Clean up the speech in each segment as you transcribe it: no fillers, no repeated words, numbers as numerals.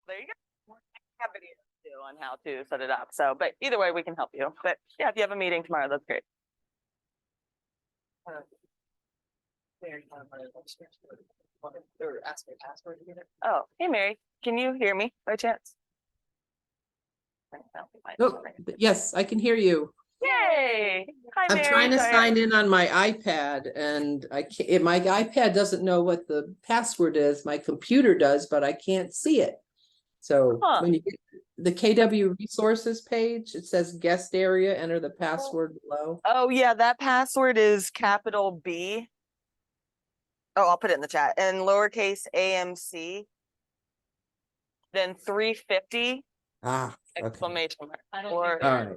There you go. I have videos too on how to set it up. So, but either way, we can help you. But yeah, if you have a meeting tomorrow, that's great. Oh, hey Mary, can you hear me by chance? Oh, yes, I can hear you. Yay! Hi I'm Mary. trying to Sorry. sign in on my iPad and I can't, my iPad doesn't know what the password is. My computer does, but I can't see it. So Huh. when you get the KW resources page, it says guest area, enter the password below. Oh yeah, that password is capital B. Oh, I'll put it in the chat. And lowercase AMC, then 350 Ah, okay. exclamation mark. Or All right.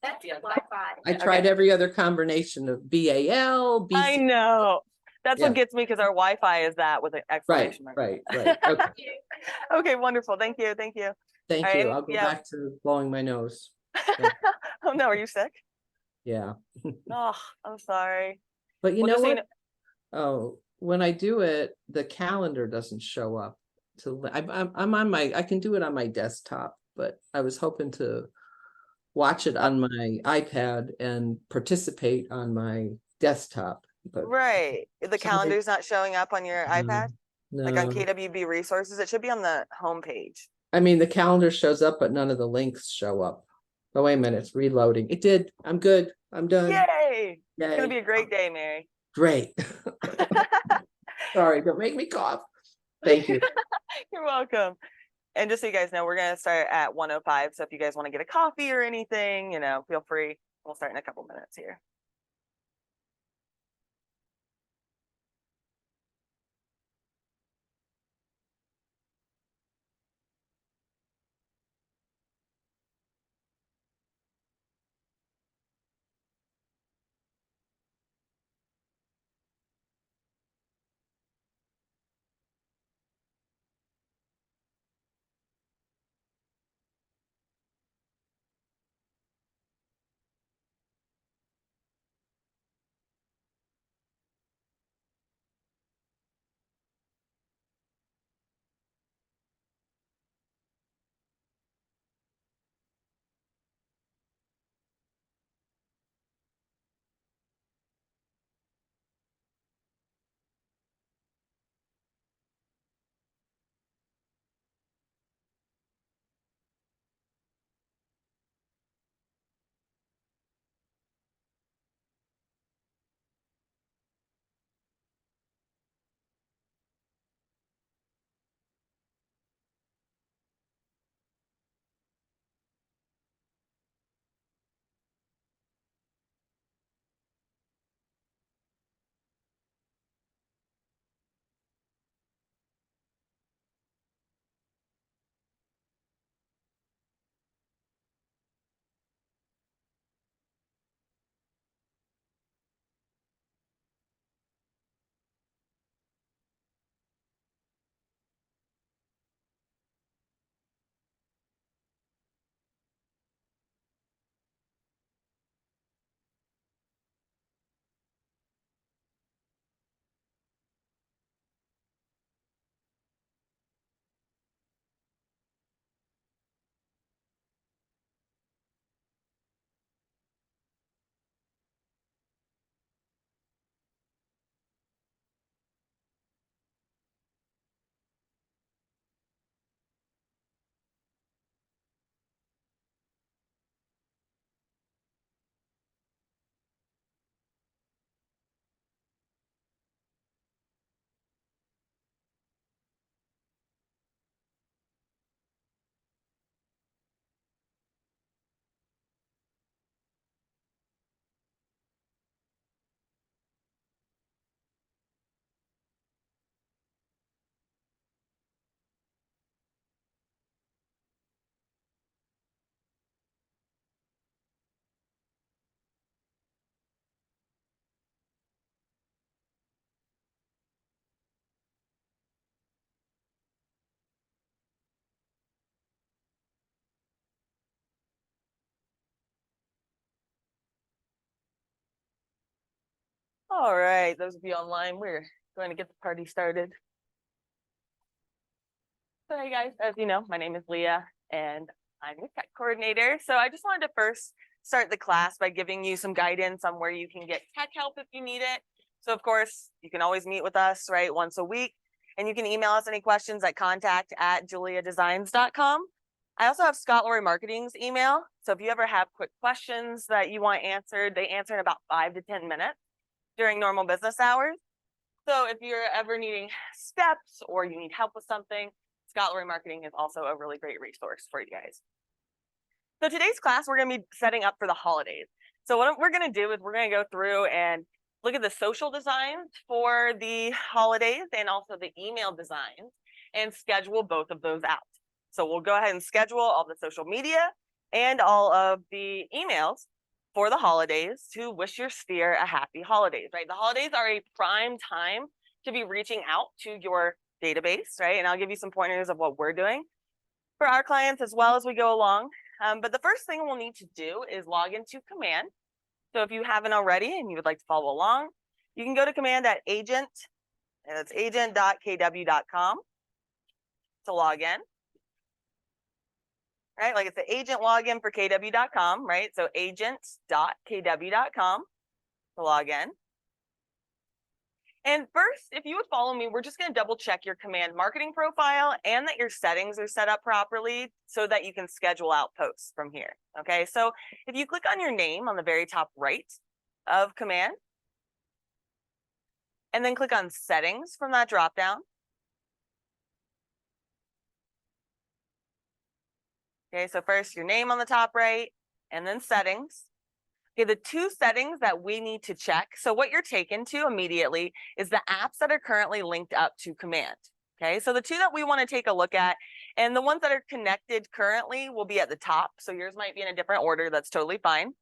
That's Wi-Fi. I tried every other combination of BAL, BC. I know. That's Yeah. what gets me because our Wi-Fi is that with an exclamation mark. Right. Okay. Okay, wonderful. Thank you. Thank you. Thank All right, you. I'll go back to blowing my nose. Oh no, are you sick? Yeah. Oh, I'm sorry. But you Well, know just so what? you Oh, when I do it, the calendar doesn't show up. I'm on my, I can do it on my desktop, but I was hoping to watch it on my iPad and participate on my desktop. But right. The somebody, calendar's not showing up on your iPad? Like on no, KWB resources, it should be on the home page. I mean, the calendar shows up, but none of the links show up. Oh, wait a minute, it's reloading. It did. I'm good. I'm done. Yay! Yay. It's gonna be a great day, Mary. Great. Sorry, don't make me cough. Thank you. You're welcome. And just so you guys know, we're gonna start at 1:05. So if you guys want to get a coffee or anything, feel free. We'll start in a couple minutes here. All right, those of you online, we're going to get the party started. So hey guys, as you know, my name is Leah and I'm your tech coordinator. So I just wanted to first start the class by giving you some guidance on where you can get tech help if you need it. So of course, you can always meet with us, right, once a week. And you can email us any questions at contact@juleahdesigns.com. I also have Scott Lori Marketing's email. So if you ever have quick questions that you want answered, they answer in about 5 to 10 minutes during normal business hours. So if you're ever needing steps or you need help with something, Scott Lori Marketing is also a really great resource for you guys. So today's class, we're going to be setting up for the holidays. So what we're going to do is we're going to go through and look at the social designs for the holidays and also the email designs and schedule both of those out. So we'll go ahead and schedule all the social media and all of the emails for the holidays to wish your sphere a happy holidays, right? The holidays are a prime time to be reaching out to your database, right? And I'll give you some pointers of what we're doing for our clients as well as we go along. But the first thing we'll need to do is log into Command. So if you haven't already and you would like to follow along, you can go to Command at agent, and it's agent.kw.com to log in. Right, like it's the agent login for kw.com, right? So agent.kw.com to log in. And first, if you would follow me, we're just going to double check your Command marketing profile and that your settings are set up properly so that you can schedule out posts from here. Okay, so if you click on your name on the very top right of Command, and then click on settings from that dropdown. Okay, so first your name on the top right, and then settings. Okay, the two settings that we need to check. So what you're taken to immediately is the apps that are currently linked up to Command. Okay, so the two that we want to take a look at, and the ones that are connected currently will be at the top. So yours might be in a different order. That's totally fine.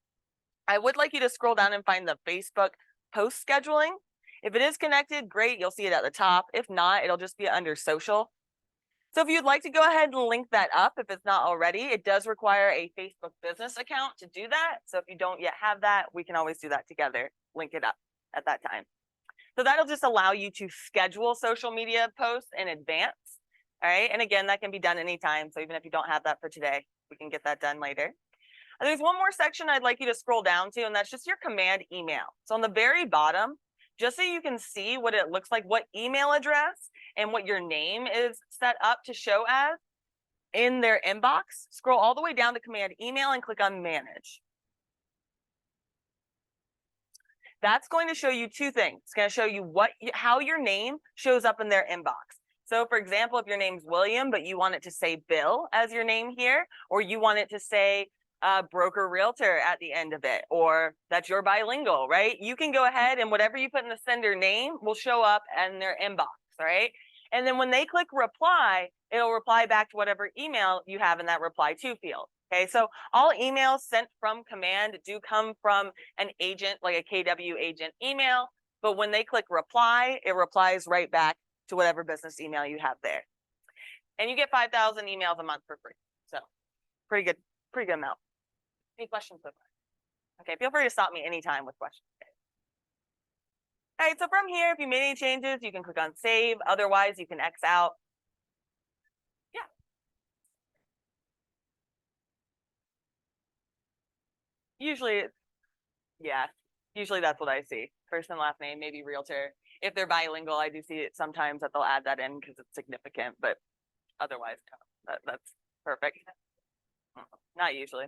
I would like you to scroll down and find the Facebook post scheduling. If it is connected, great, you'll see it at the top. If not, it'll just be under social. So if you'd like to go ahead and link that up, if it's not already, it does require a Facebook business account to do that. So if you don't yet have that, we can always do that together, link it up at that time. So that'll just allow you to schedule social media posts in advance. All right. And again, that can be done anytime. So even if you don't have that for today, we can get that done later. And there's one more section I'd like you to scroll down to, and that's just your Command email. So on the very bottom, just so you can see what it looks like, what email address and what your name is set up to show as in their inbox, scroll all the way down to Command email and click on manage. That's going to show you two things. It's going to show you how your name shows up in their inbox. So for example, if your name's William, but you want it to say Bill as your name here, or you want it to say broker realtor at the end of it, or that you're bilingual, right? You can go ahead and whatever you put in the sender name will show up in their inbox, right? And then when they click reply, it'll reply back to whatever email you have in that reply to field. Okay, so all emails sent from Command do come from an agent, like a KW agent email, but when they click reply, it replies right back to whatever business email you have there. And you get 5,000 emails a month for free. So pretty good amount. Any questions so far? Okay, feel free to stop me anytime with questions. All right, so from here, if you made any changes, you can click on save. Otherwise, you can X out. Yeah. Usually, yeah, usually that's what I see. First and last name, maybe realtor. If they're bilingual, I do see it sometimes that they'll add that in because it's significant, but otherwise, no, that's perfect. Not usually.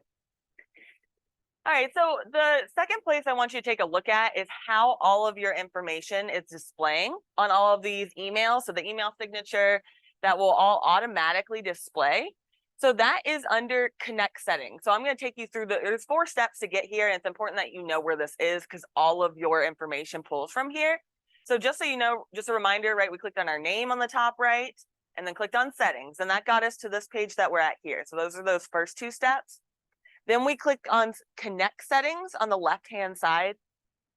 All right, so the second place I want you to take a look at is how all of your information is displaying on all of these emails. So the email signature that will all automatically display. So that is under connect settings. So I'm going to take you through there's 4 steps to get here. And it's important that you know where this is because all of your information pulls from here. So just so you know, just a reminder, right? We clicked on our name on the top right and then clicked on settings. And that got us to this page that we're at here. So those are those first 2 steps. Then we click on connect settings on the left-hand side.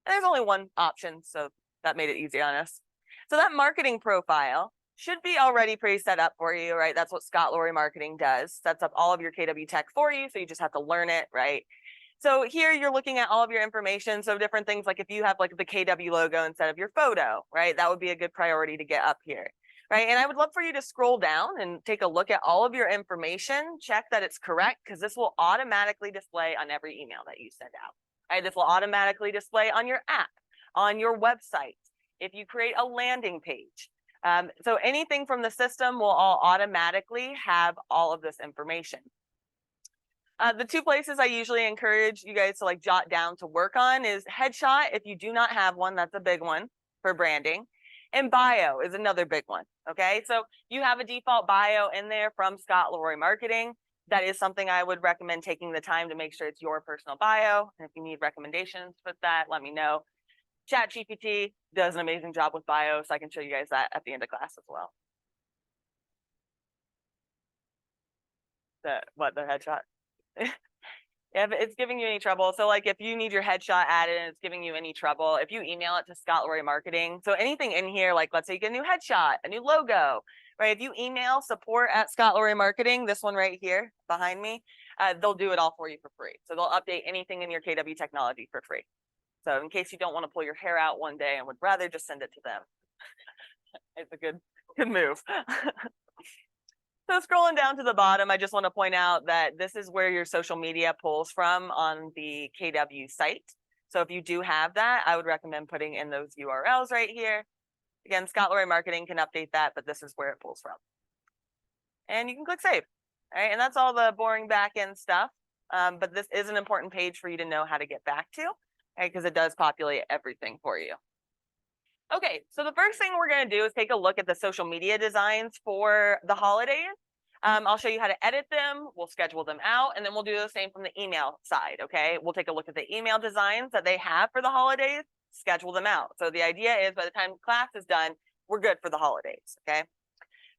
And there's only one option, so that made it easy on us. So that marketing profile should be already pretty set up for you, right? That's what Scott Lori Marketing does. Sets up all of your KW tech for you, so you just have to learn it, right? So here you're looking at all of your information. So different things like if you have like the KW logo instead of your photo, right? That would be a good priority to get up here. right? And I would love for you to scroll down and take a look at all of your information, check that it's correct, because this will automatically display on every email that you send out. Right? This will automatically display on your app, on your website, if you create a landing page. So anything from the system will all automatically have all of this information. The two places I usually encourage you guys to like jot down to work on is headshot. If you do not have one, that's a big one for branding. And bio is another big one. Okay, so you have a default bio in there from Scott Leroy Marketing. That is something I would recommend taking the time to make sure it's your personal bio. And if you need recommendations for that, let me know. ChatGPT does an amazing job with bio, so I can show you guys that at the end of class as well. The headshot? If it's giving you any trouble, so like if you need your headshot added and it's giving you any trouble, if you email it to Scott Leroy Marketing, so anything in here, like let's say you get a new headshot, a new logo, right? If you email support@Scott Leroy Marketing, this one right here behind me, they'll do it all for you for free. So they'll update anything in your KW technology for free. So in case you don't want to pull your hair out one day and would rather just send it to them, it's a good move. So scrolling down to the bottom, I just want to point out that this is where your social media pulls from on the KW site. So if you do have that, I would recommend putting in those URLs right here. Again, Scott Leroy Marketing can update that, but this is where it pulls from. And you can click save. All right, and that's all the boring back end stuff. But this is an important page for you to know how to get back to, right? Because it does populate everything for you. Okay, so the first thing we're going to do is take a look at the social media designs for the holidays. I'll show you how to edit them. We'll schedule them out, and then we'll do the same from the email side, okay? We'll take a look at the email designs that they have for the holidays, schedule them out. So the idea is by the time class is done, we're good for the holidays, okay?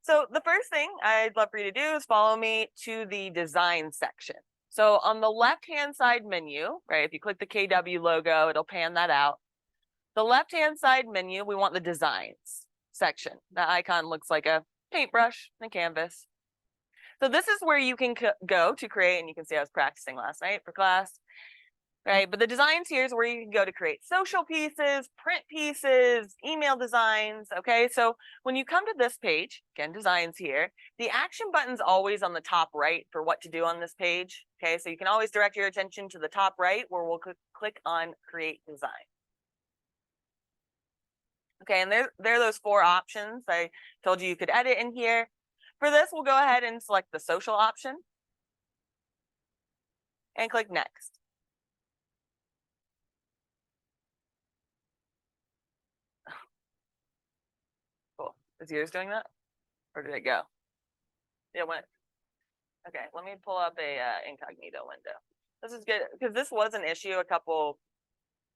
So the first thing I'd love for you to do is follow me to the design section. So on the left-hand side menu, right, if you click the KW logo, it'll pan that out. The left-hand side menu, we want the designs section. The icon looks like a paintbrush and a canvas. So this is where you can go to create, and you can see I was practicing last night for class, right? But the designs here is where you can go to create social pieces, print pieces, email designs, okay? So when you come to this page, again, designs here, the action button's always on the top right for what to do on this page, okay? So you can always direct your attention to the top right where we'll click on create design. Okay, and there are those 4 options I told you could edit in here. For this, we'll go ahead and select the social option and click next. Cool. Is yours doing that? Or did it go? Yeah, it went. Okay, let me pull up a incognito window. This is good because this was an issue a couple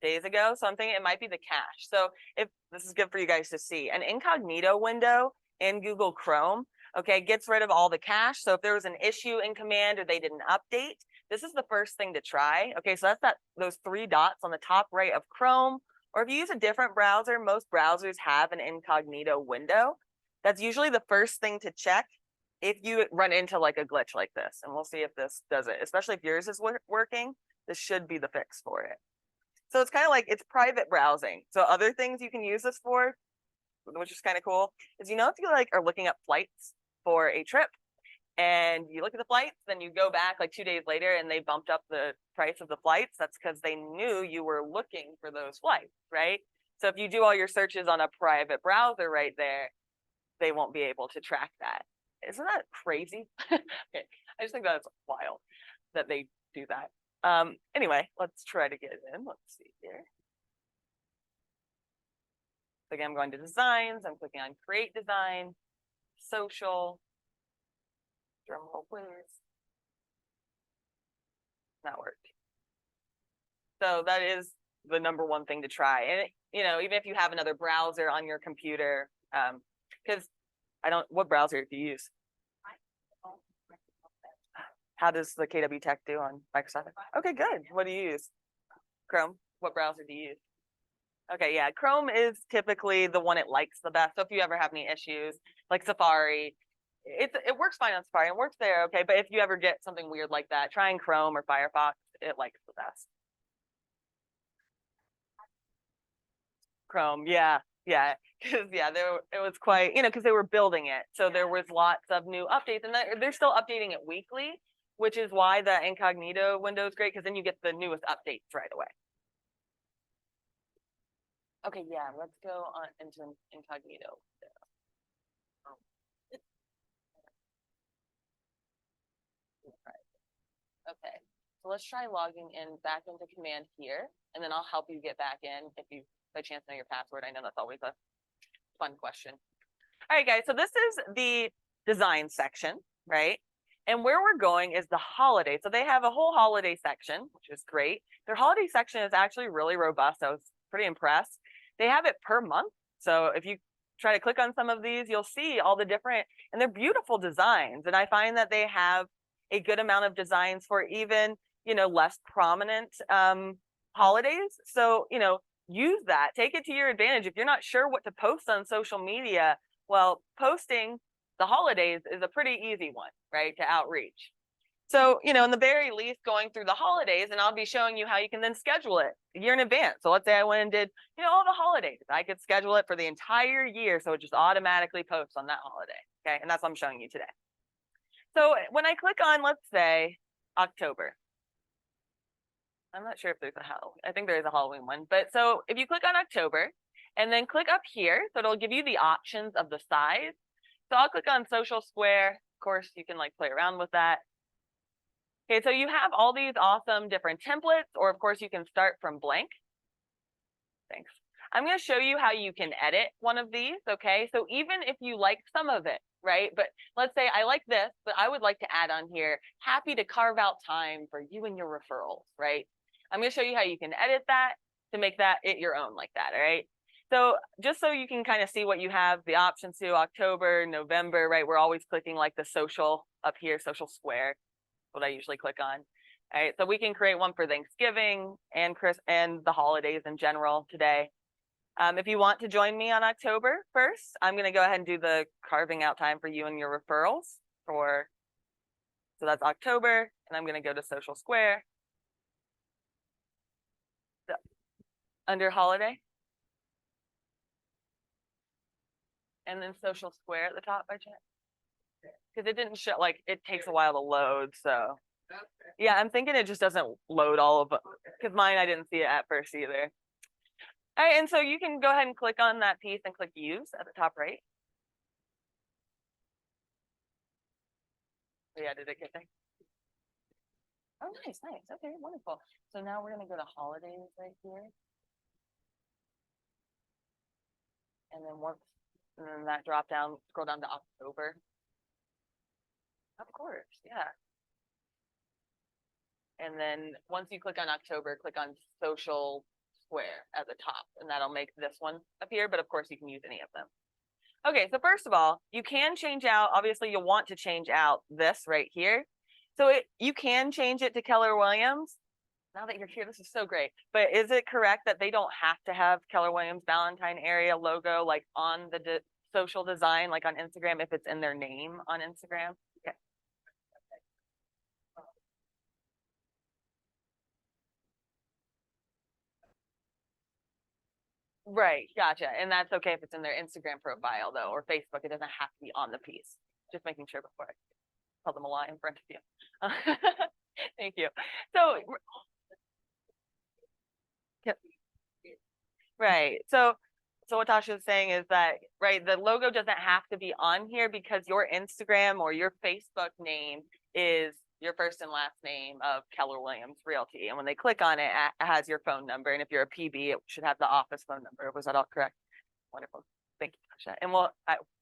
days ago, so I'm thinking it might be the cache. So if this is good for you guys to see, an incognito window in Google Chrome, okay, gets rid of all the cache. So if there was an issue in command or they didn't update, this is the first thing to try. Okay, so that's those 3 dots on the top right of Chrome, or if you use a different browser, most browsers have an incognito window. That's usually the first thing to check if you run into like a glitch like this, and we'll see if this does it, especially if yours is working. This should be the fix for it. So it's kind of like it's private browsing. So other things you can use this for, which is kind of cool, is if you like are looking up flights for a trip and you look at the flights, then you go back like 2 days later and they bumped up the price of the flights, that's because they knew you were looking for those flights, right? So if you do all your searches on a private browser right there, they won't be able to track that. Isn't that crazy? Okay, I just think that's wild that they do that. Anyway, let's try to get it in. Let's see here. So again, I'm going to designs. I'm clicking on create design, social. Drum roll, please. That worked. So that is the #1 thing to try. And even if you have another browser on your computer, because what browser do you use? How does the KW Tech do on Microsoft? Okay, good. What do you use? Chrome. What browser do you use? Okay, yeah, Chrome is typically the one it likes the best. So if you ever have any issues, like Safari, it works fine on Safari and works there, okay? But if you ever get something weird like that, trying Chrome or Firefox, it likes the best. Chrome, yeah. Because yeah, it was quite, because they were building it. So there was lots of new updates, and they're still updating it weekly, which is why the incognito window is great, because then you get the newest updates right away. Okay, yeah, let's go on into incognito. Okay, so let's try logging in back into command here, and then I'll help you get back in if you by chance know your password. I know that's always a fun question. All right, guys, so this is the design section, right? And where we're going is the holiday. So they have a whole holiday section, which is great. Their holiday section is actually really robust. I was pretty impressed. They have it per month. So if you try to click on some of these, you'll see all the different, and they're beautiful designs. And I find that they have a good amount of designs for even, less prominent holidays. So, use that, take it to your advantage. If you're not sure what to post on social media, well, posting the holidays is a pretty easy one, right, to outreach. So, in the very least, going through the holidays, and I'll be showing you how you can then schedule it a year in advance. So let's say I went and did, all the holidays. I could schedule it for the entire year, so it just automatically posts on that holiday. Okay, and that's what I'm showing you today. So when I click on, let's say, October, I'm not sure if there's a Halloween. I think there is a Halloween one. But so if you click on October and then click up here, so it'll give you the options of the size. So I'll click on social square. Of course, you can play around with that. Okay, so you have all these awesome different templates, or of course you can start from blank. Thanks. I'm going to show you how you can edit one of these. Okay, so even if you like some of it, right? But let's say I like this, but I would like to add on here, happy to carve out time for you and your referrals, right? I'm going to show you how you can edit that to make that your own like that, all right? So just so you can kind of see what you have, the options to October, November, right? We're always clicking the social up here, social square, what I usually click on. All right, so we can create one for Thanksgiving and the holidays in general today. If you want to join me on October 1st, I'm going to go ahead and do the carving out time for you and your referrals so that's October, and I'm going to go to social square. So, under holiday. And then social square at the top by chance. Because it didn't show, it takes a while to load, so. Yeah, I'm thinking it just doesn't load all of them. Because mine, I didn't see it at first either. All right, and so you can go ahead and click on that piece and click use at the top right. Yeah, did it get there? Oh, nice. Okay, wonderful. So now we're going to go to holidays right here. And then that drop down, scroll down to October. Of course, yeah. And then once you click on October, click on social square at the top, and that'll make this one appear, but of course you can use any of them. Okay, so first of all, you can change out, obviously you'll want to change out this right here. So you can change it to Keller Williams. Now that you're here, this is so great. But is it correct that they don't have to have Keller Williams Valentine area logo on the social design, on Instagram, if it's in their name on Instagram? Okay. Right, gotcha. And that's okay if it's in their Instagram profile though, or Facebook. It doesn't have to be on the piece. Just making sure before I tell them a lie in front of you. Thank you. So, right. So what Tasha is saying is that, right, the logo doesn't have to be on here because your Instagram or your Facebook name is your first and last name of Keller Williams Realty. And when they click on it, it has your phone number. And if you're a PB, it should have the office phone number. Was that all correct? Wonderful. Thank you, Tasha. And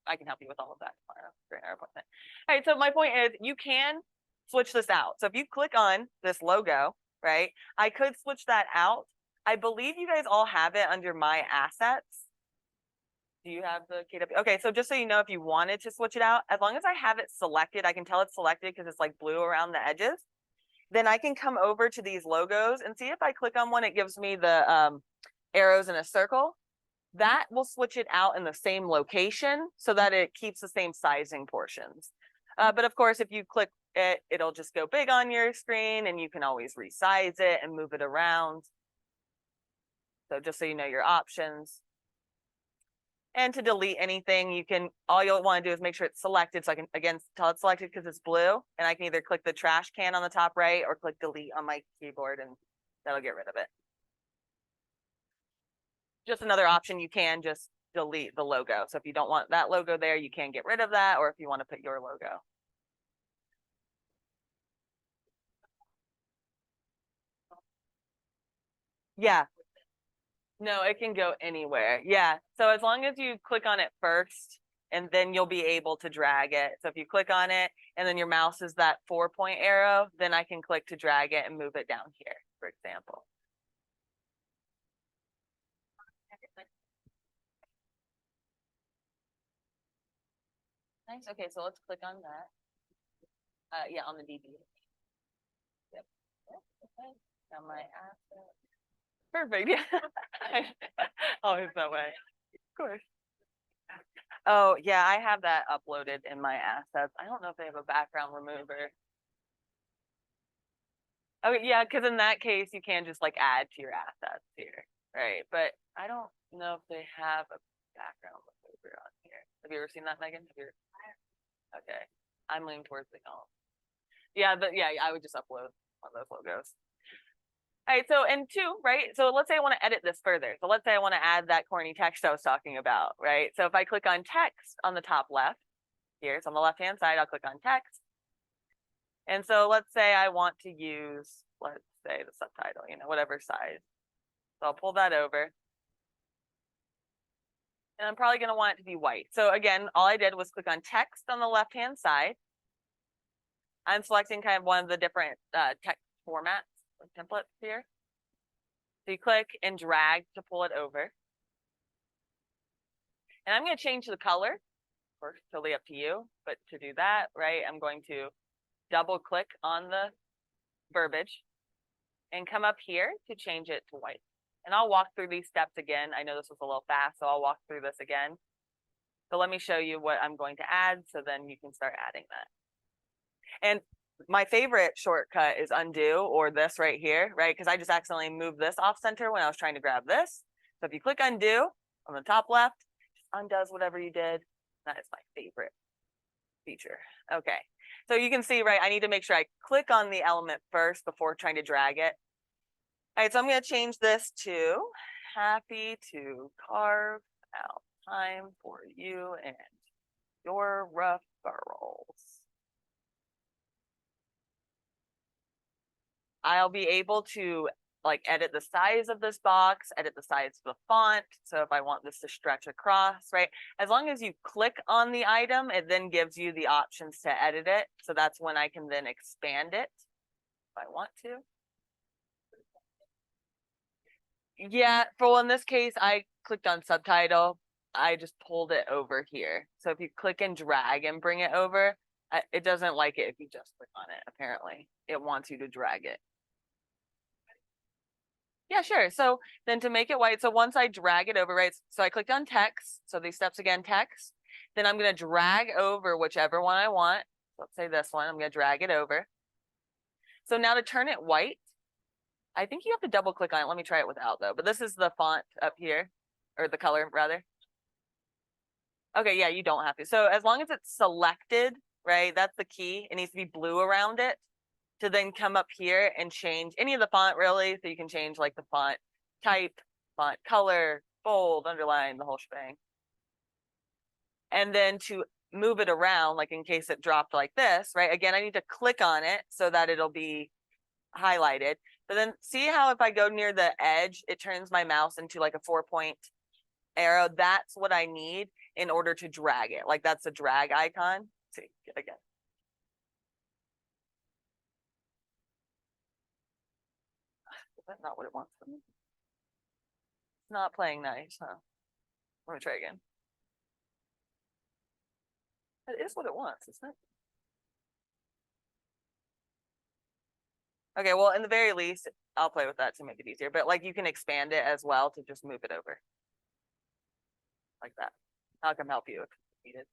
I can help you with all of that tomorrow during our appointment. All right. So my point is you can switch this out. So if you click on this logo, right, I could switch that out. I believe you guys all have it under my assets. Do you have the KW? Okay, so just so you know, if you wanted to switch it out, as long as I have it selected, I can tell it's selected because it's blue around the edges. Then I can come over to these logos and see if I click on one, it gives me the arrows in a circle. That will switch it out in the same location so that it keeps the same sizing portions. But of course, if you click it, it'll just go big on your screen and you can always resize it and move it around. So just so you know your options. And to delete anything, you can, all you'll want to do is make sure it's selected. So I can, again, tell it's selected because it's blue. And I can either click the trash can on the top right or click delete on my keyboard and that'll get rid of it. Just another option, you can just delete the logo. So if you don't want that logo there, you can get rid of that, or if you want to put your logo. Yeah. No, it can go anywhere. Yeah. So as long as you click on it first, and then you'll be able to drag it. So if you click on it and then your mouse is that 4-point arrow, then I can click to drag it and move it down here, for example. Nice. Okay, so let's click on that. Yeah, on the DB. Yep. Okay. Now my asset. Perfect. Yeah. Always that way. Of course. Oh, yeah, I have that uploaded in my assets. I don't know if they have a background remover. Oh, yeah, because in that case, you can just like add to your assets here, right? But I don't know if they have a background remover on here. Have you ever seen that, Megan? Have you? Okay, I'm leaning towards the column. Yeah, but yeah, I would just upload one of those logos. All right, so and two, right? So let's say I want to edit this further. So let's say I want to add that corny text I was talking about, right? So if I click on text on the top left here, so on the left-hand side, I'll click on text. And so let's say I want to use, let's say the subtitle, you know, whatever size. So I'll pull that over. And I'm probably going to want it to be white. So again, all I did was click on text on the left-hand side. I'm selecting kind of one of the different text formats, like templates here. So you click and drag to pull it over. And I'm going to change the color. Of course, totally up to you. But to do that, right, I'm going to double click on the verbiage and come up here to change it to white. And I'll walk through these steps again. I know this was a little fast, so I'll walk through this again. So let me show you what I'm going to add, so then you can start adding that. And my favorite shortcut is undo, or this right here, right? Because I just accidentally moved this off center when I was trying to grab this. So if you click undo on the top left, just undoes whatever you did. That is my favorite feature. Okay, so you can see, right, I need to make sure I click on the element first before trying to drag it. All right, so I'm going to change this to happy to carve out time for you and your referrals. I'll be able to like edit the size of this box, edit the size of the font. So if I want this to stretch across, right? As long as you click on the item, it then gives you the options to edit it. So that's when I can then expand it if I want to. Yeah, well, in this case, I clicked on subtitle. I just pulled it over here. So if you click and drag and bring it over, it doesn't like it if you just click on it, apparently. It wants you to drag it. Yeah, sure. So then to make it white, so once I drag it over, right? So I clicked on text. So these steps again, text. Then I'm going to drag over whichever one I want. Let's say this one. I'm going to drag it over. So now to turn it white, I think you have to double click on it. Let me try it without though. But this is the font up here, or the color rather. Okay, yeah, you don't have to. So as long as it's selected, right? That's the key. It needs to be blue around it to then come up here and change any of the font really. So you can change like the font type, font color, bold, underline, the whole shebang. And then to move it around, like in case it dropped like this, right? Again, I need to click on it so that it'll be highlighted. But then see how if I go near the edge, it turns my mouse into like a 4-point arrow. That's what I need in order to drag it. Like that's a drag icon. See, again. Is that not what it wants from me? It's not playing nice, huh? Let me try again. It is what it wants, isn't it? Okay, well, in the very least, I'll play with that to make it easier. But like you can expand it as well to just move it over. Like that. I'll come help you if needed.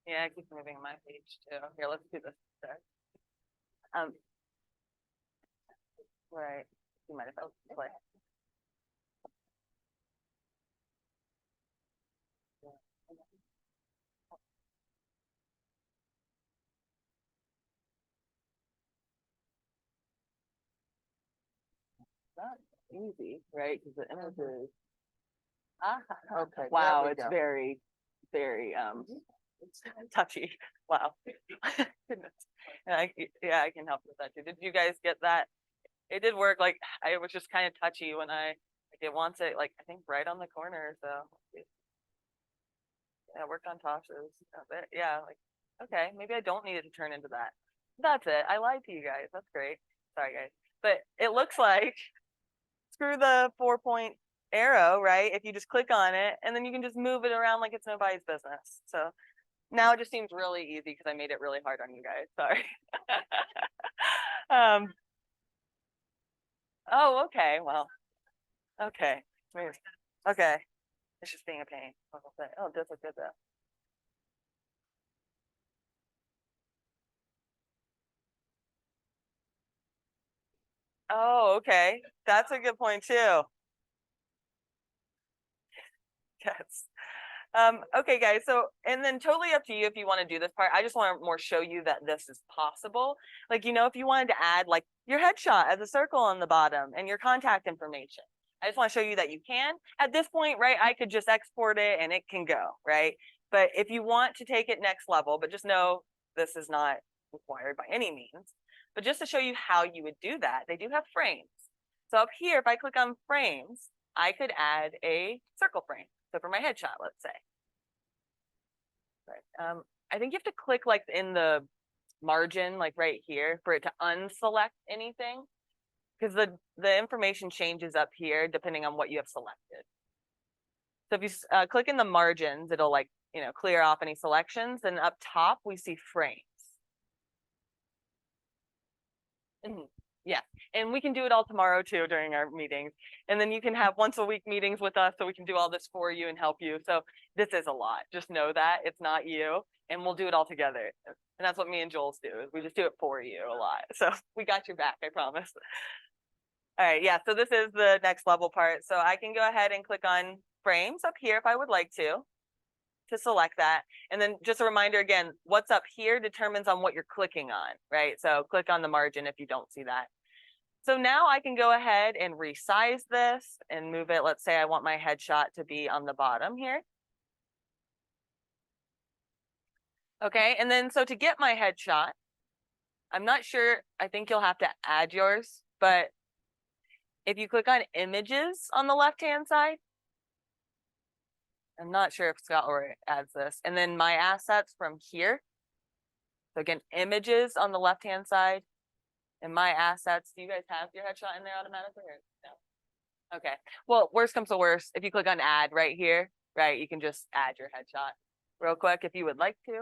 Yeah, I keep moving my page too. Here, let's do this. Right. You might have play. Not easy, right? Because the images. Okay. Wow, it's very, very touchy. Wow. Goodness. And yeah, I can help with that too. Did you guys get that? It did work. Like I was just kind of touchy when like it wants it like I think right on the corner. So yeah, worked on Tasha's. Yeah, like okay, maybe I don't need it to turn into that. That's it. I lied to you guys. That's great. Sorry guys. But it looks like screw the 4-point arrow, right? If you just click on it and then you can just move it around like it's nobody's business. So now it just seems really easy because I made it really hard on you guys. Sorry. Oh, okay. Well, okay. Okay. It's just being a pain. Oh, it does look good though. Oh, okay. That's a good point too. Yes. Okay, guys. So, and then totally up to you if you want to do this part. I just want to more show you that this is possible. Like, if you wanted to add like your headshot as a circle on the bottom and your contact information. I just want to show you that you can. At this point, right, I could just export it and it can go, right? But if you want to take it next level, but just know this is not required by any means. But just to show you how you would do that, they do have frames. So up here, if I click on frames, I could add a circle frame. So for my headshot, let's say. Right. I think you have to click like in the margin, like right here, for it to unselect anything, because the information changes up here depending on what you have selected. So if you click in the margins, it'll like clear off any selections. And up top we see frames. Yeah, and we can do it all tomorrow too during our meetings. And then you can have once a week meetings with us so we can do all this for you and help you. So this is a lot. Just know that it's not you, and we'll do it all together. And that's what me and Joel's do, is we just do it for you a lot. So we got your back, I promise. All right, yeah, so this is the next level part. So I can go ahead and click on frames up here if I would like to select that. And then just a reminder again, what's up here determines on what you're clicking on, right? So click on the margin if you don't see that. So now I can go ahead and resize this and move it. Let's say I want my headshot to be on the bottom here. Okay, and then so to get my headshot, I'm not sure, I think you'll have to add yours, but if you click on images on the left-hand side, I'm not sure if Scott or adds this. And then my assets from here. So again, images on the left-hand side and my assets. Do you guys have your headshot in there automatically or no? Okay. Well, worst comes to worst, if you click on add right here, right, you can just add your headshot real quick if you would like to.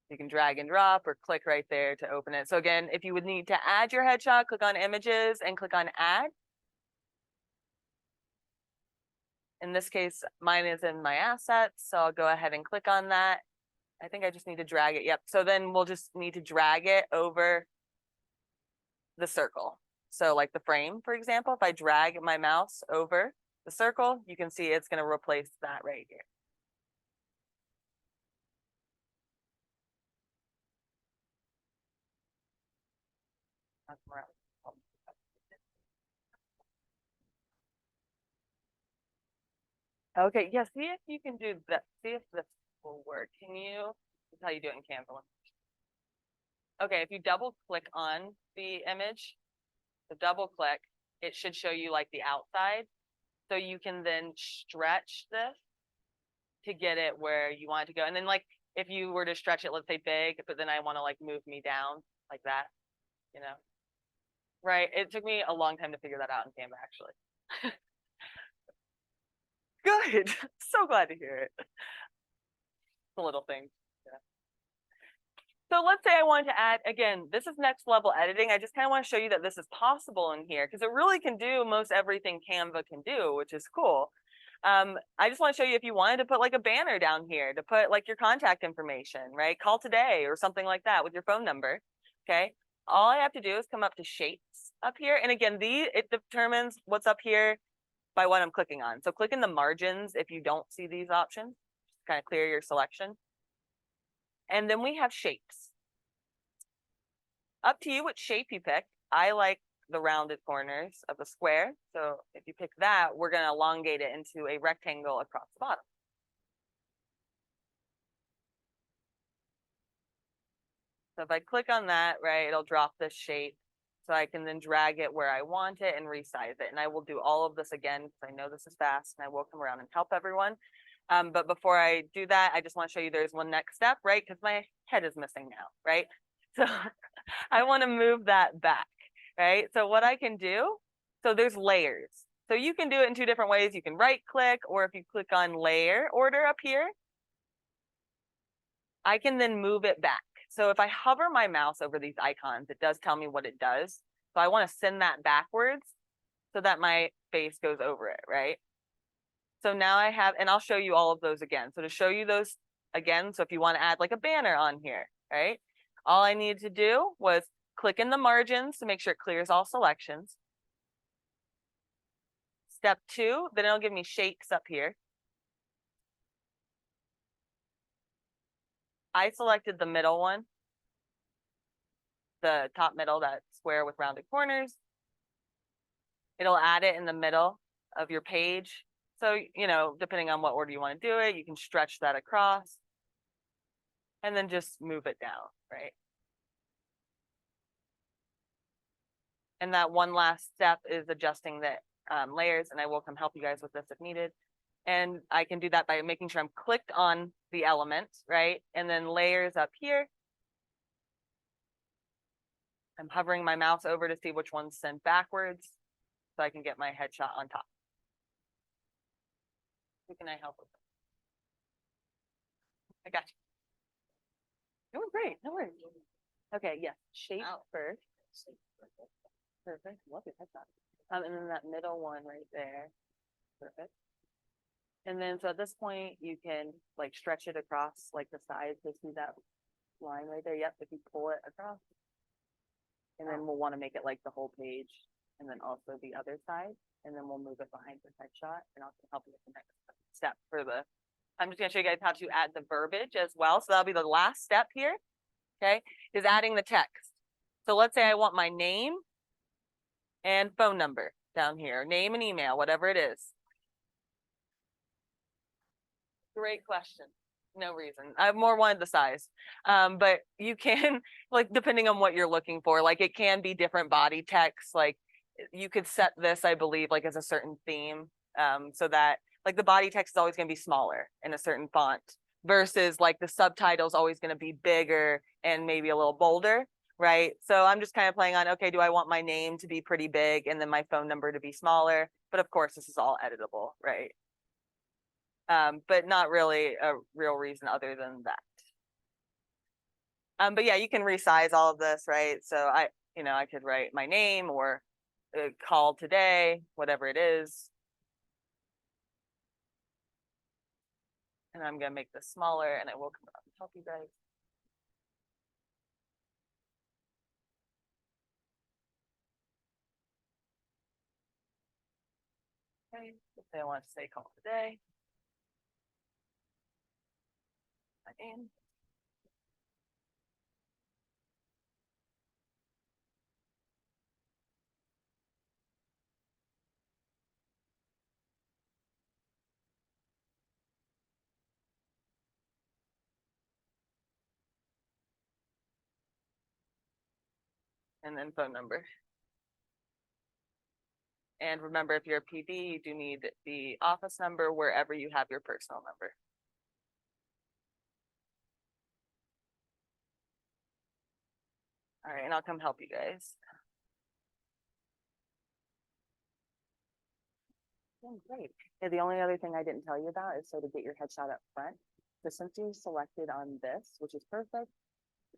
You can drag and drop or click right there to open it. So again, if you would need to add your headshot, click on images and click on add. In this case, mine is in my assets, so I'll go ahead and click on that. I think I just need to drag it. Yep. So then we'll just need to drag it over the circle. So like the frame, for example, if I drag my mouse over the circle, you can see it's going to replace that right here. Okay, yeah, see if you can do that. See if this will work. Can you, this is how you do it in Canva. Okay, if you double click on the image, the double click, it should show you like the outside. So you can then stretch this to get it where you want it to go. And then like, if you were to stretch it, let's say big, but then I want to like move me down like that, Right. It took me a long time to figure that out in Canva, actually. Good. So glad to hear it. The little things. Yeah. So let's say I wanted to add, again, this is next level editing. I just kind of want to show you that this is possible in here because it really can do most everything Canva can do, which is cool. I just want to show you if you wanted to put like a banner down here to put like your contact information, right? Call today or something like that with your phone number. Okay. all I have to do is come up to shapes up here. And again, it determines what's up here by what I'm clicking on. So click in the margins if you don't see these options, just kind of clear your selection. And then we have shapes. Up to you what shape you pick. I like the rounded corners of the square. So if you pick that, we're going to elongate it into a rectangle across the bottom. So if I click on that, right, it'll drop this shape. So I can then drag it where I want it and resize it. And I will do all of this again because I know this is fast and I will come around and help everyone. But before I do that, I just want to show you there's one next step, right? Because my head is missing now, right? So I want to move that back, right? So what I can do, so there's layers. So you can do it in two different ways. You can right click, or if you click on layer order up here, I can then move it back. So if I hover my mouse over these icons, it does tell me what it does. So I want to send that backwards so that my face goes over it, right? So now I have, and I'll show you all of those again. So to show you those again, so if you want to add like a banner on here, right? All I needed to do was click in the margins to make sure it clears all selections. Step 2, then it'll give me shapes up here. I selected the middle one, the top middle, that square with rounded corners. It'll add it in the middle of your page. So, you know, depending on what order you want to do it, you can stretch that across and then just move it down, right? And that one last step is adjusting the layers, and I will come help you guys with this if needed. And I can do that by making sure I'm clicked on the element, right? And then layers up here. I'm hovering my mouse over to see which one's sent backwards so I can get my headshot on top. Who can I help with? I got you. Oh, great. No worries. Okay, yes. Shape first. Perfect. Love your headshot. And then that middle one right there. Perfect. And then so at this point you can like stretch it across like the sides to see that line right there. Yep, if you pull it across. And then we'll want to make it like the whole page and then also the other side. And then we'll move it behind the headshot and I'll help you with the next step for the, I'm just gonna show you guys how to add the verbiage as well. So that'll be the last step here, okay, is adding the text. So let's say I want my name and phone number down here, name and email, whatever it is. Great question. No reason. I more wanted the size. But you can, like, depending on what you're looking for, like it can be different body text. Like you could set this, I believe, like as a certain theme. So that like the body text is always going to be smaller in a certain font versus like the subtitle is always going to be bigger and maybe a little bolder, right? So I'm just kind of playing on, okay, do I want my name to be pretty big and then my phone number to be smaller? But of course, this is all editable, right? But not really a real reason other than that. But yeah, you can resize all of this, right? So I could write my name or call today, whatever it is. And I'm gonna make this smaller and I will come up and help you guys. Okay, let's say I want to say call today. My name. And then phone number. And remember, if you're a PD, you do need the office number wherever you have your personal number. All right, and I'll come help you guys. Oh, great. Yeah, the only other thing I didn't tell you about is so to get your headshot up front. So since you selected on this, which is perfect,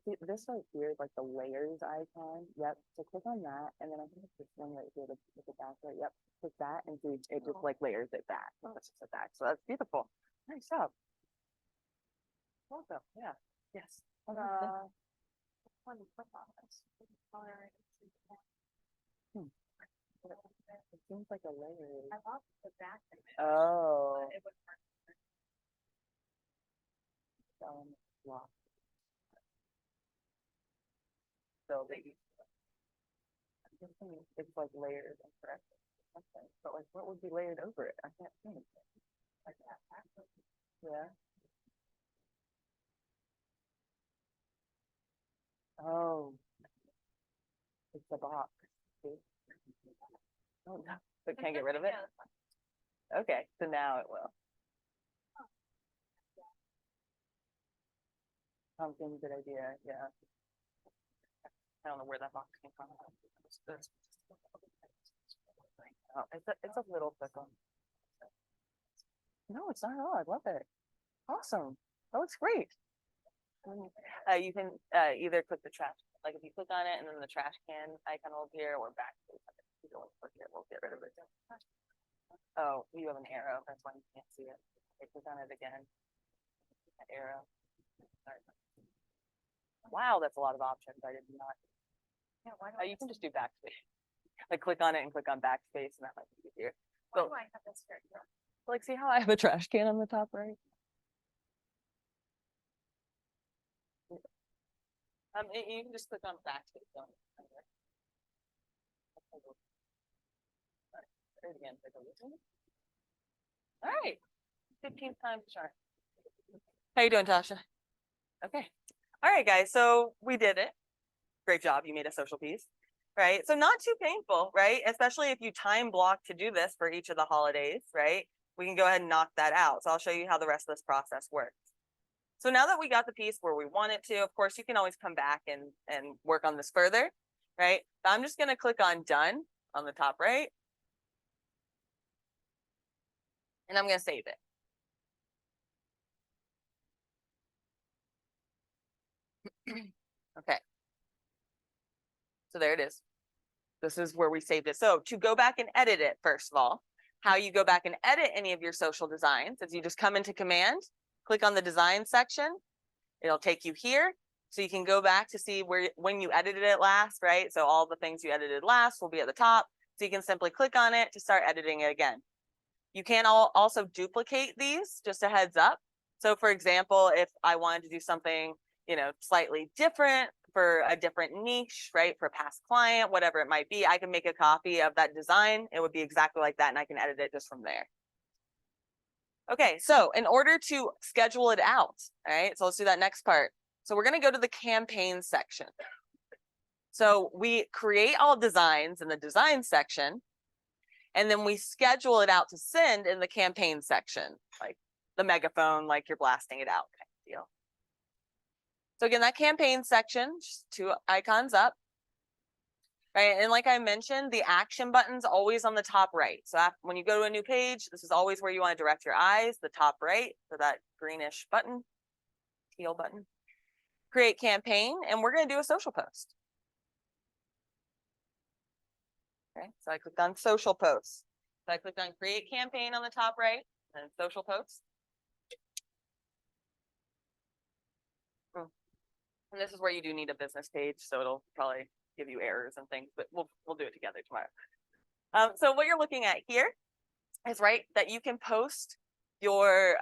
see, this right here is like the layers icon. Yep. So click on that, and then I think it's this one right here, the back right. Yep. Click that, and see it just like layers it back. It's just a back. So that's beautiful. Nice job. Welcome. Yeah. Yes. It seems like a layer. I lost the back of it. Oh. But it was hard. Block. So they, I'm guessing it's like layered and correct. Okay. But like, what would be layered over it? I can't see anything. Like that. Yeah. Oh. It's a box. See? Oh no. But can't get rid of it? Okay, so now it will. Pumpkin, good idea, yeah. I don't know where that box came from. Oh, it's a little thick one. No, it's not at all. I love it. Awesome. That looks great. You can either click the trash, like if you click on it and then the trash can icon will appear, or back. You don't click it, we'll get rid of it. Oh, you have an arrow. That's why you can't see it. Okay, click on it again. That arrow. Sorry. Wow, that's a lot of options. I did not. Yeah, why do You can just do backspace. Like click on it and click on backspace, and that might be easier. why So, do I have this here? like, see how I have a trash can on the top right? You can just click on backspace. Don't Try it again. All right, 15th time charm. How you doing, Tasha? Okay. All right, guys. So we did it. Great job. You made a social piece, right? So not too painful, right? Especially if you time block to do this for each of the holidays, right? We can go ahead and knock that out. So I'll show you how the rest of this process works. So now that we got the piece where we want it to, of course, you can always come back and work on this further, right? But I'm just going to click on done on the top right. And I'm going to save it. Okay. So there it is. This is where we saved it. So to go back and edit it, first of all, how you go back and edit any of your social designs is you just come into command, click on the design section. It'll take you here. So you can go back to see when you edited it last, right? So all the things you edited last will be at the top. So you can simply click on it to start editing it again. You can also duplicate these, just a heads up. So for example, if I wanted to do something, slightly different for a different niche, right? For a past client, whatever it might be, I can make a copy of that design. It would be exactly like that, and I can edit it just from there. Okay, so in order to schedule it out, all right, so let's do that next part. So we're going to go to the campaign section. So we create all designs in the design section, and then we schedule it out to send in the campaign section, like the megaphone, like you're blasting it out kind of deal. So again, that campaign section, just 2 icons up, right? And like I mentioned, the action button's always on the top right. So when you go to a new page, this is always where you want to direct your eyes, the top right, so that greenish button, teal button. Create campaign, and we're going to do a social post. Okay, so I clicked on social posts. So I clicked on create campaign on the top right, and social posts. And this is where you do need a business page, so it'll probably give you errors and things, but we'll do it together tomorrow. So what you're looking at here is right that you can post your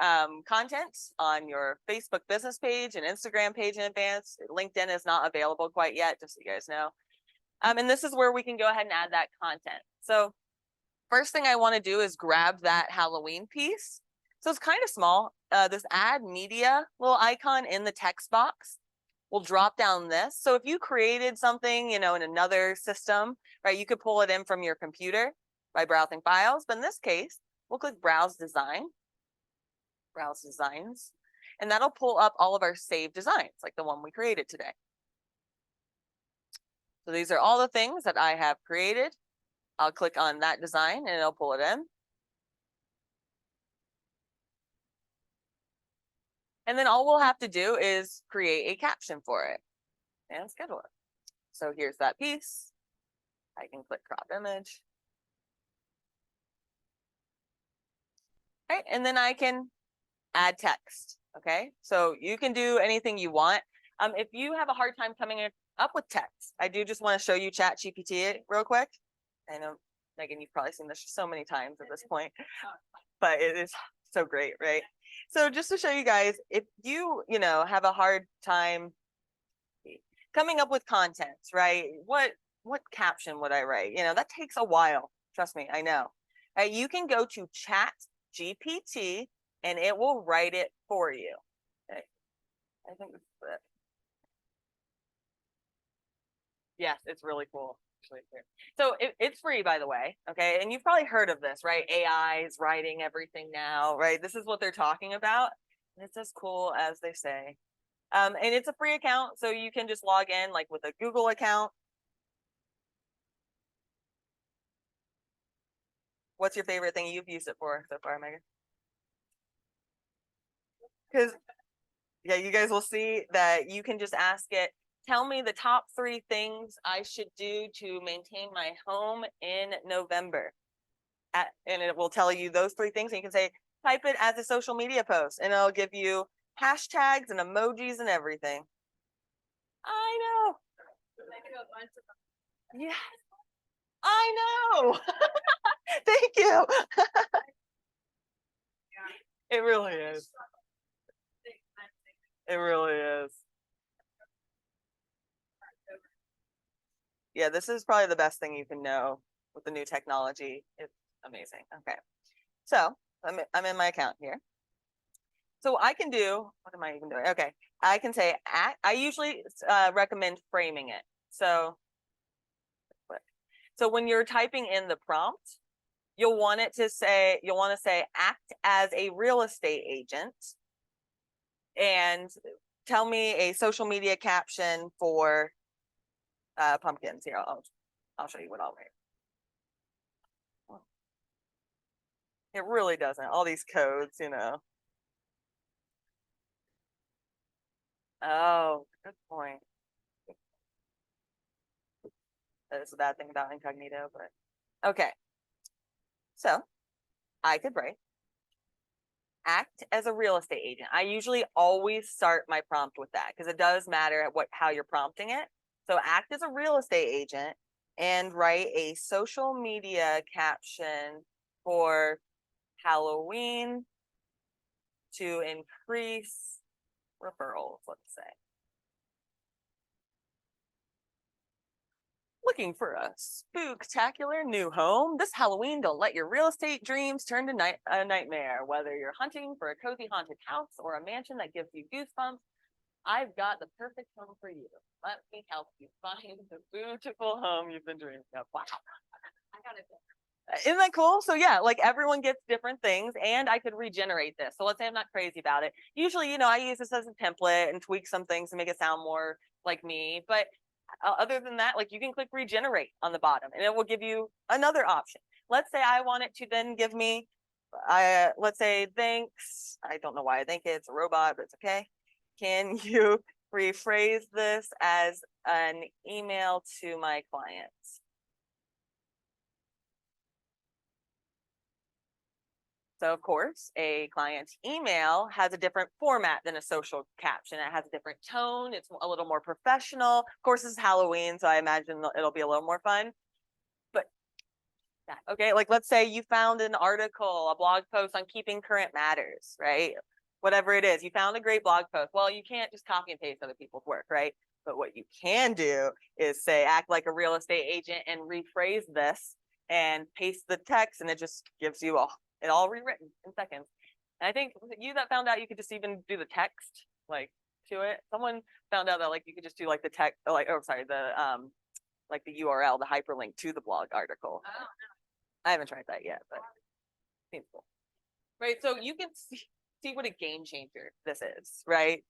content on your Facebook business page and Instagram page in advance. LinkedIn is not available quite yet, just so you guys know. And this is where we can go ahead and add that content. So first thing I want to do is grab that Halloween piece. So it's kind of small. This add media little icon in the text box will drop down this. So if you created something, in another system, right, you could pull it in from your computer by browsing files. But in this case, we'll click browse designs, and that'll pull up all of our saved designs, like the one we created today. So these are all the things that I have created. I'll click on that design and it'll pull it in. And then all we'll have to do is create a caption for it and schedule it. So here's that piece. I can click crop image. Right, and then I can add text. Okay, so you can do anything you want. If you have a hard time coming up with text. I do just want to show you Chat GPT real quick. I know, Megan, you've probably seen this so many times at this point, but it is so great, right? So just to show you guys, if you have a hard time coming up with content, right? What caption would I write? That takes a while. Trust me, I know. You can go to Chat GPT and it will write it for you. Okay. I think this is it. Yes, it's really cool. So it's free, by the way. Okay. And you've probably heard of this, right? AI is writing everything now, right? This is what they're talking about. And it's as cool as they say. And it's a free account, so you can just log in like with a Google account. What's your favorite thing you've used it for so far, Megan? Because yeah, you guys will see that you can just ask it, tell me the top 3 things I should do to maintain my home in November. And it will tell you those 3 things. And you can say, type it as a social media post, and it'll give you hashtags and emojis and everything. I know. Yes, I know. Thank you. It really is. It really is. Yeah, this is probably the best thing you can know with the new technology. It's amazing. Okay. So I'm in my account here. So I can do, what am I even doing? Okay. I can say, I usually recommend framing it. So when you're typing in the prompt, you'll want to say, act as a real estate agent and tell me a social media caption for pumpkins. Here, I'll show you what I'll write. It really doesn't. All these codes, Oh, good point. That is a bad thing about incognito, but okay. So I could write, act as a real estate agent. I usually always start my prompt with that because it does matter how you're prompting it. So act as a real estate agent and write a social media caption for Halloween to increase referrals, let's say. Looking for a spooktacular new home? This Halloween, don't let your real estate dreams turn to a nightmare. Whether you're hunting for a cozy haunted house or a mansion that gives you goosebumps, I've got the perfect home for you. Let me help you find the beautiful home you've been dreaming of. Wow. I got it. Isn't that cool? So yeah, like everyone gets different things, and I could regenerate this. So let's say I'm not crazy about it. Usually, I use this as a template and tweak some things to make it sound more like me. But other than that, like you can click regenerate on the bottom and it will give you another option. Let's say I want it to then give me, let's say, thanks. I don't know why I think it's a robot, but it's okay. Can you rephrase this as an email to my clients? So of course, a client's email has a different format than a social caption. It has a different tone. It's a little more professional. Of course, this is Halloween, so I imagine it'll be a little more fun. But okay, like let's say you found an article, a blog post on keeping current matters, right? Whatever it is, you found a great blog post. Well, you can't just copy and paste other people's work, right? But what you can do is say, act like a real estate agent and rephrase this and paste the text, and it just gives you it all rewritten in seconds. And I think you that found out you could just even do the text like to it. Someone found out that like you could just do like the text, like the like the URL, the hyperlink to the blog article. Oh, no. I haven't tried that yet, but it seems cool. Right. So you can see what a game changer this is, right?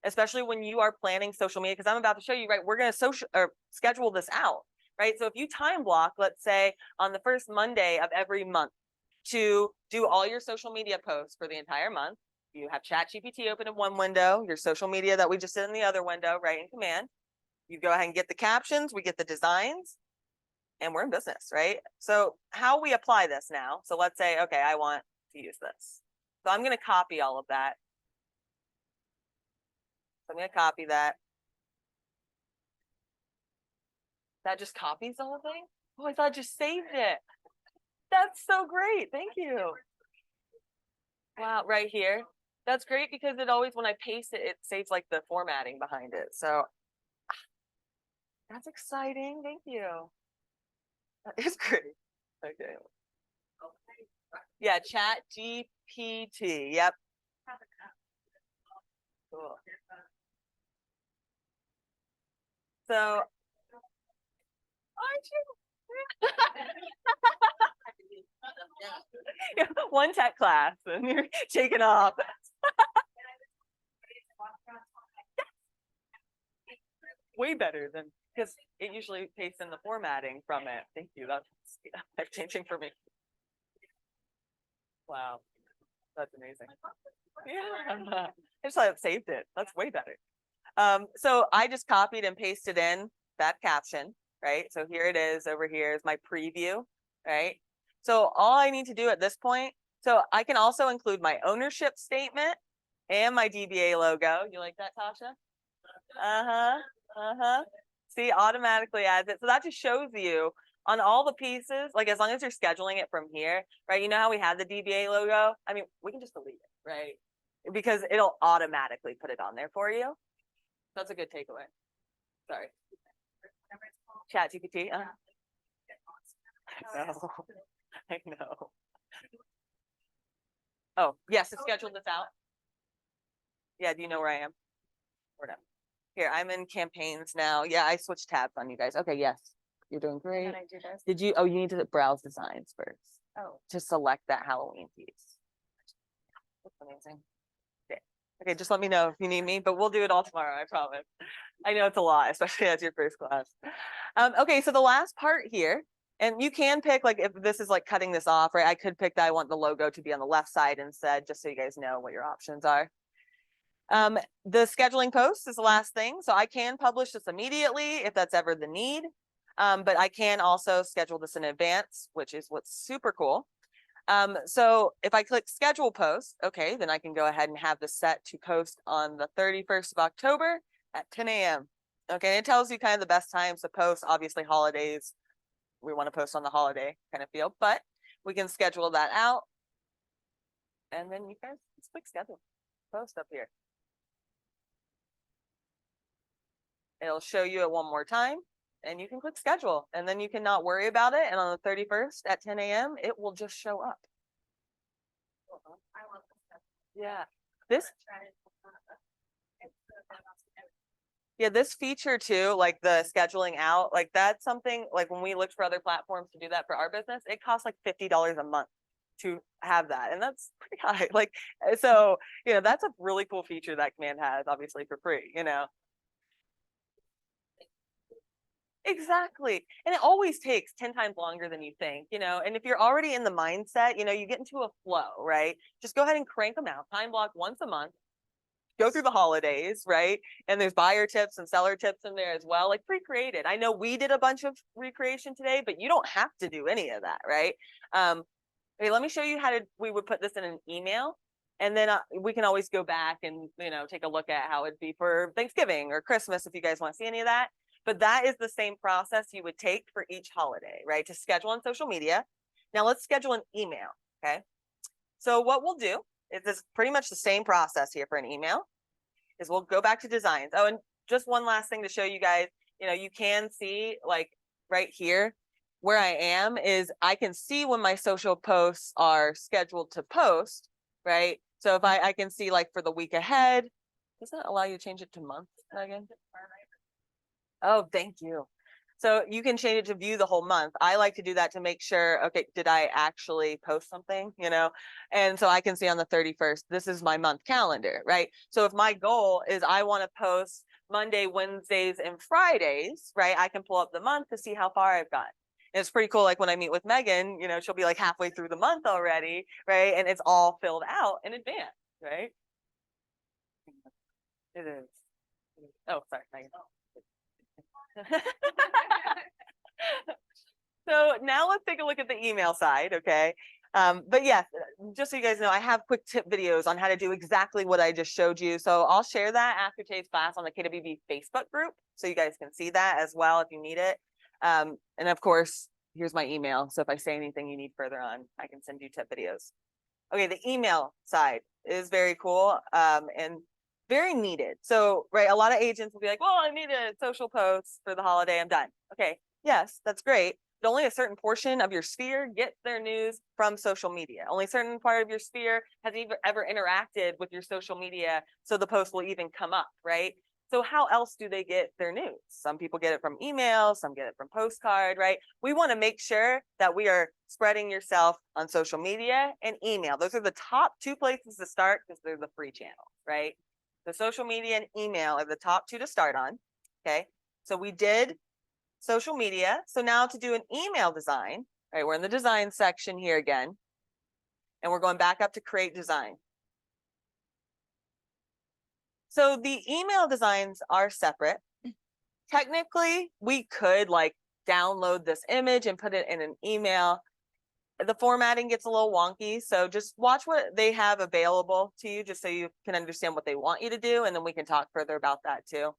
Especially when you are planning social media, because I'm about to show you, right? We're going to schedule this out, right? So if you time block, let's say on the first Monday of every month, to do all your social media posts for the entire month. You have Chat GPT open in one window, your social media that we just did in the other window, right in command. You go ahead and get the captions, we get the designs, and we're in business, right? So how we apply this now. So let's say, okay, I want to use this. So I'm going to copy all of that. So I'm going to copy that. That just copies the whole thing? Oh, I thought I just saved it. That's so great. Thank you. Wow, right here. That's great because it always, when I paste it, it saves like the formatting behind it. So that's exciting. Thank you. That is great. Okay. Yeah, Chat GPT. Yep. Cool. So, aren't you? Yeah, one tech class and you're taking off. Way better than, because it usually pastes in the formatting from it. Thank you. That's life changing for me. Wow, that's amazing. Yeah, I just thought it saved it. That's way better. So I just copied and pasted in that caption, right? So here it is. Over here is my preview, right? So all I need to do at this point, so I can also include my ownership statement and my DBA logo. You like that, Tasha? Uh-huh. Uh-huh. See, automatically adds it. So that just shows you on all the pieces, like as long as you're scheduling it from here, right? You know how we had the DBA logo? I mean, we can just delete it, right? Because it'll automatically put it on there for you. That's a good takeaway. Sorry. Chat GPT. I know. I know. Oh, yes, to schedule this out. Yeah, do you know where I am? Or no? Here, I'm in campaigns now. Yeah, I switched tabs on you guys. Okay, yes. You're doing great. Can I do this? Did you, oh, you need to browse designs first Oh, to select that Halloween piece. That's amazing. Okay. Okay, just let me know if you need me, but we'll do it all tomorrow, I promise. I know it's a lot, especially as your first class. Okay, so the last part here, and you can pick, like, if this is like cutting this off, right? I could pick that I want the logo to be on the left side instead, just so you guys know what your options are. The scheduling post is the last thing. So I can publish this immediately if that's ever the need. But I can also schedule this in advance, which is what's super cool. So if I click schedule post, okay, then I can go ahead and have this set to post on the 31st of October at 10 a.m. Okay, it tells you kind of the best times to post. Obviously, holidays, we want to post on the holiday kind of feel, but we can schedule that out. And then you guys just click schedule post up here. It'll show you it one more time and you can click schedule and then you can not worry about it. And on the 31st at 10 a.m., it will just show up. I love this stuff. Yeah. This, Yeah. this feature too, like the scheduling out, like that's something like when we looked for other platforms to do that for our business, it costs like $50 a month to have that. And that's pretty high. Like, so, that's a really cool feature that Command has, obviously for free, Exactly. And it always takes 10 times longer than you think, and if you're already in the mindset, you get into a flow, right? Just go ahead and crank them out, time block once a month, go through the holidays, right? And there's buyer tips and seller tips in there as well, like pre-created. I know we did a bunch of recreation today, but you don't have to do any of that, right? Okay, let me show you how we would put this in an email. And then we can always go back and, take a look at how it'd be for Thanksgiving or Christmas if you guys want to see any of that. But that is the same process you would take for each holiday, right? To schedule on social media. Now let's schedule an email, okay? So what we'll do is this pretty much the same process here for an email is we'll go back to designs. Oh, and just one last thing to show you guys, you can see like right here where I am is I can see when my social posts are scheduled to post, right? So if I can see like for the week ahead, does that allow you to change it to month, Megan? Oh, thank you. So you can change it to view the whole month. I like to do that to make sure, okay, did I actually post something, And so I can see on the 31st, this is my month calendar, right? So if my goal is I want to post Monday, Wednesdays, and Fridays, right? I can pull up the month to see how far I've got. And it's pretty cool. Like when I meet with Megan, she'll be like halfway through the month already, right? And it's all filled out in advance, right? It is. Oh, sorry, Megan. So now let's take a look at the email side, okay? But yes, just so you guys know, I have quick tip videos on how to do exactly what I just showed you. So I'll share that after today's class on the KWB Facebook group, so you guys can see that as well if you need it. And of course, here's my email. So if I say anything you need further on, I can send you tip videos. Okay, the email side is very cool and very needed. So, right, a lot of agents will be like, well, I need a social post for the holiday. I'm done. Okay, yes, that's great. But only a certain portion of your sphere gets their news from social media. Only a certain part of your sphere has ever interacted with your social media, so the post will even come up, right? So how else do they get their news? Some people get it from email, some get it from postcard, right? We want to make sure that we are spreading yourself on social media and email. Those are the top two places to start because they're the free channels, right? The social media and email are the top two to start on, okay? So we did social media. So now to do an email design, right? We're in the design section here again, and we're going back up to create design. So the email designs are separate. Technically, we could like download this image and put it in an email. The formatting gets a little wonky, so just watch what they have available to you just so you can understand what they want you to do, and then we can talk further about that too.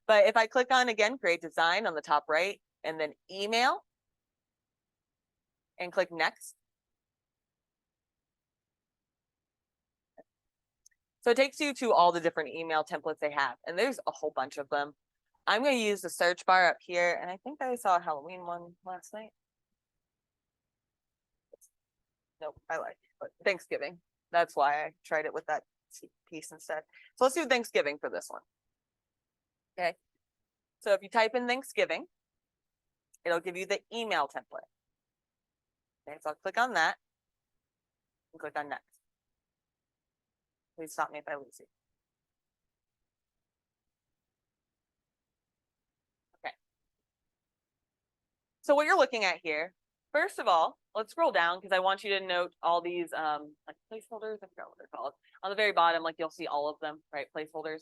But if I click on, again, create design on the top right, and then email, and click next. So it takes you to all the different email templates they have, and there's a whole bunch of them. I'm going to use the search bar up here, and I think I saw a Halloween one last night. Nope, I like it, but Thanksgiving. That's why I tried it with that piece instead. So let's do Thanksgiving for this one. Okay. So if you type in Thanksgiving, it'll give you the email template. Okay, so I'll click on that and click on next. Please stop me if I lose you. Okay. So what you're looking at here, first of all, let's scroll down because I want you to note all these like placeholders. I forgot what they're called. On the very bottom, like you'll see all of them, right? Placeholders.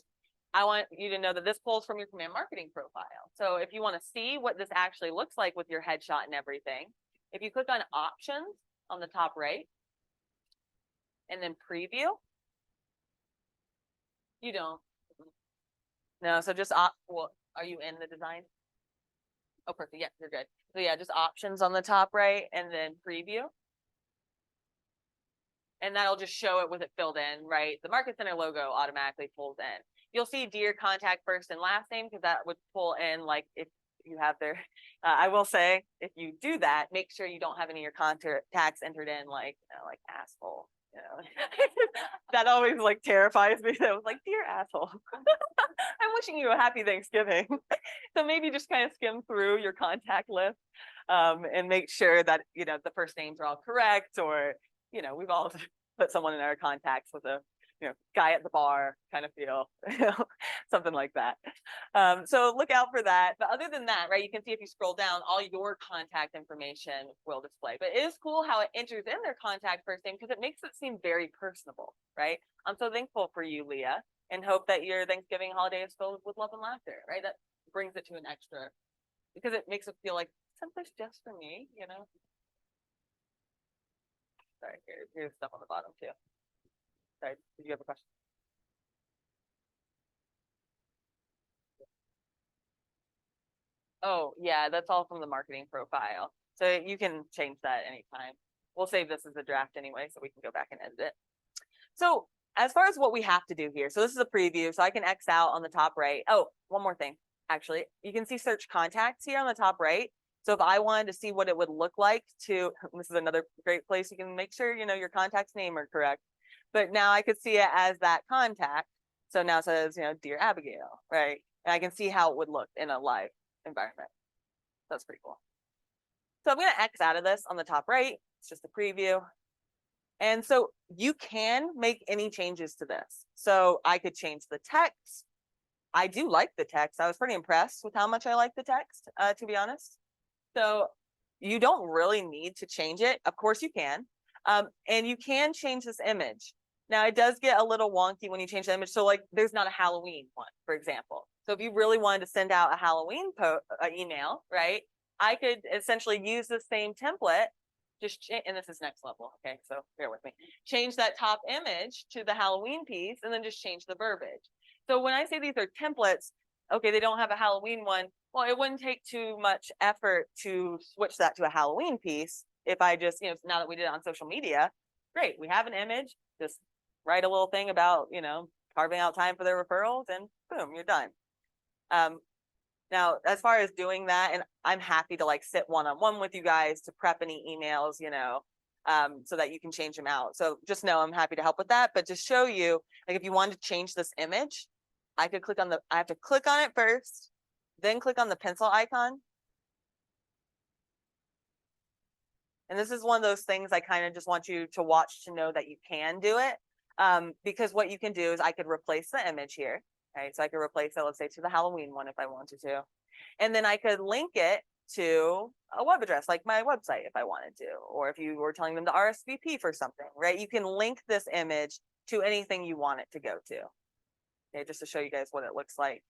I want you to know that this pulls from your command marketing profile. So if you want to see what this actually looks like with your headshot and everything, if you click on options on the top right and then preview, you don't. No, so just well, are you in the design? Oh, perfect. Yeah, you're good. So yeah, just options on the top right and then preview. And that'll just show it with it filled in, right? The Market Center logo automatically pulls in. You'll see dear contact first and last name because that would pull in like if you have their, I will say, if you do that, make sure you don't have any of your contacts entered in like, like asshole, that always like terrifies me. I was like, dear asshole, I'm wishing you a happy Thanksgiving. So maybe just kind of skim through your contact list and make sure that, the first names are all correct, or, we've all put someone in our contacts with a, guy at the bar kind of feel, something like that. So look out for that. But other than that, right, you can see if you scroll down, all your contact information will display. But it is cool how it enters in their contact first name because it makes it seem very personable, right? I'm so thankful for you, Leah, and hope that your Thanksgiving holiday is filled with love and laughter, right? That brings it to an extra, because it makes it feel like someplace just for me, Sorry, here's stuff on the bottom too. Sorry, did you have a question? Oh, yeah, that's all from the marketing profile. So you can change that anytime. We'll save this as a draft anyway, so we can go back and edit it. So as far as what we have to do here, so this is a preview, so I can X out on the top right. Oh, one more thing, actually. You can see search contacts here on the top right. So if I wanted to see what it would look like to, this is another great place you can make sure, your contact's name are correct. But now I could see it as that contact. So now it says, Dear Abigail, right? And I can see how it would look in a live environment. That's pretty cool. So I'm going to X out of this on the top right. It's just a preview. And so you can make any changes to this. So I could change the text. I do like the text. I was pretty impressed with how much I like the text, to be honest. So you don't really need to change it. Of course you can. And you can change this image. Now it does get a little wonky when you change the image. So like there's not a Halloween one, for example. So if you really wanted to send out a Halloween email, right? I could essentially use the same template, and this is next level. Okay, so bear with me. Change that top image to the Halloween piece and then just change the verbiage. So when I say these are templates, okay, they don't have a Halloween one. Well, it wouldn't take too much effort to switch that to a Halloween piece if I just, now that we did it on social media, great, we have an image, just write a little thing about, carving out time for their referrals and boom, you're done. Now, as far as doing that, and I'm happy to like sit one-on-one with you guys to prep any emails, so that you can change them out. So just know I'm happy to help with that, but just show you, like if you wanted to change this image, I have to click on it first, then click on the pencil icon. And this is one of those things I kind of just want you to watch to know that you can do it. Because what you can do is I could replace the image here. Right, so I could replace it, let's say, to the Halloween one if I wanted to. And then I could link it to a web address, like my website if I wanted to, or if you were telling them to RSVP for something, right? You can link this image to anything you want it to go to. Okay, just to show you guys what it looks like.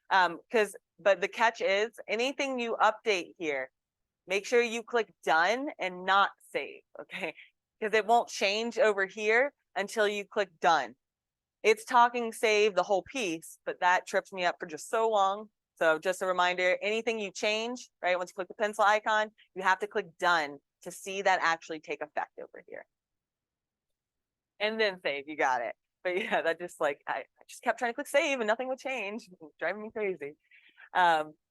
But the catch is anything you update here, make sure you click done and not save, okay? Because it won't change over here until you click done. It's talking save the whole piece, but that trips me up for just so long. So just a reminder, anything you change, right? Once you click the pencil icon, you have to click done to see that actually take effect over here. And then save, you got it. But yeah, that just like, I just kept trying to click save and nothing would change, driving me crazy.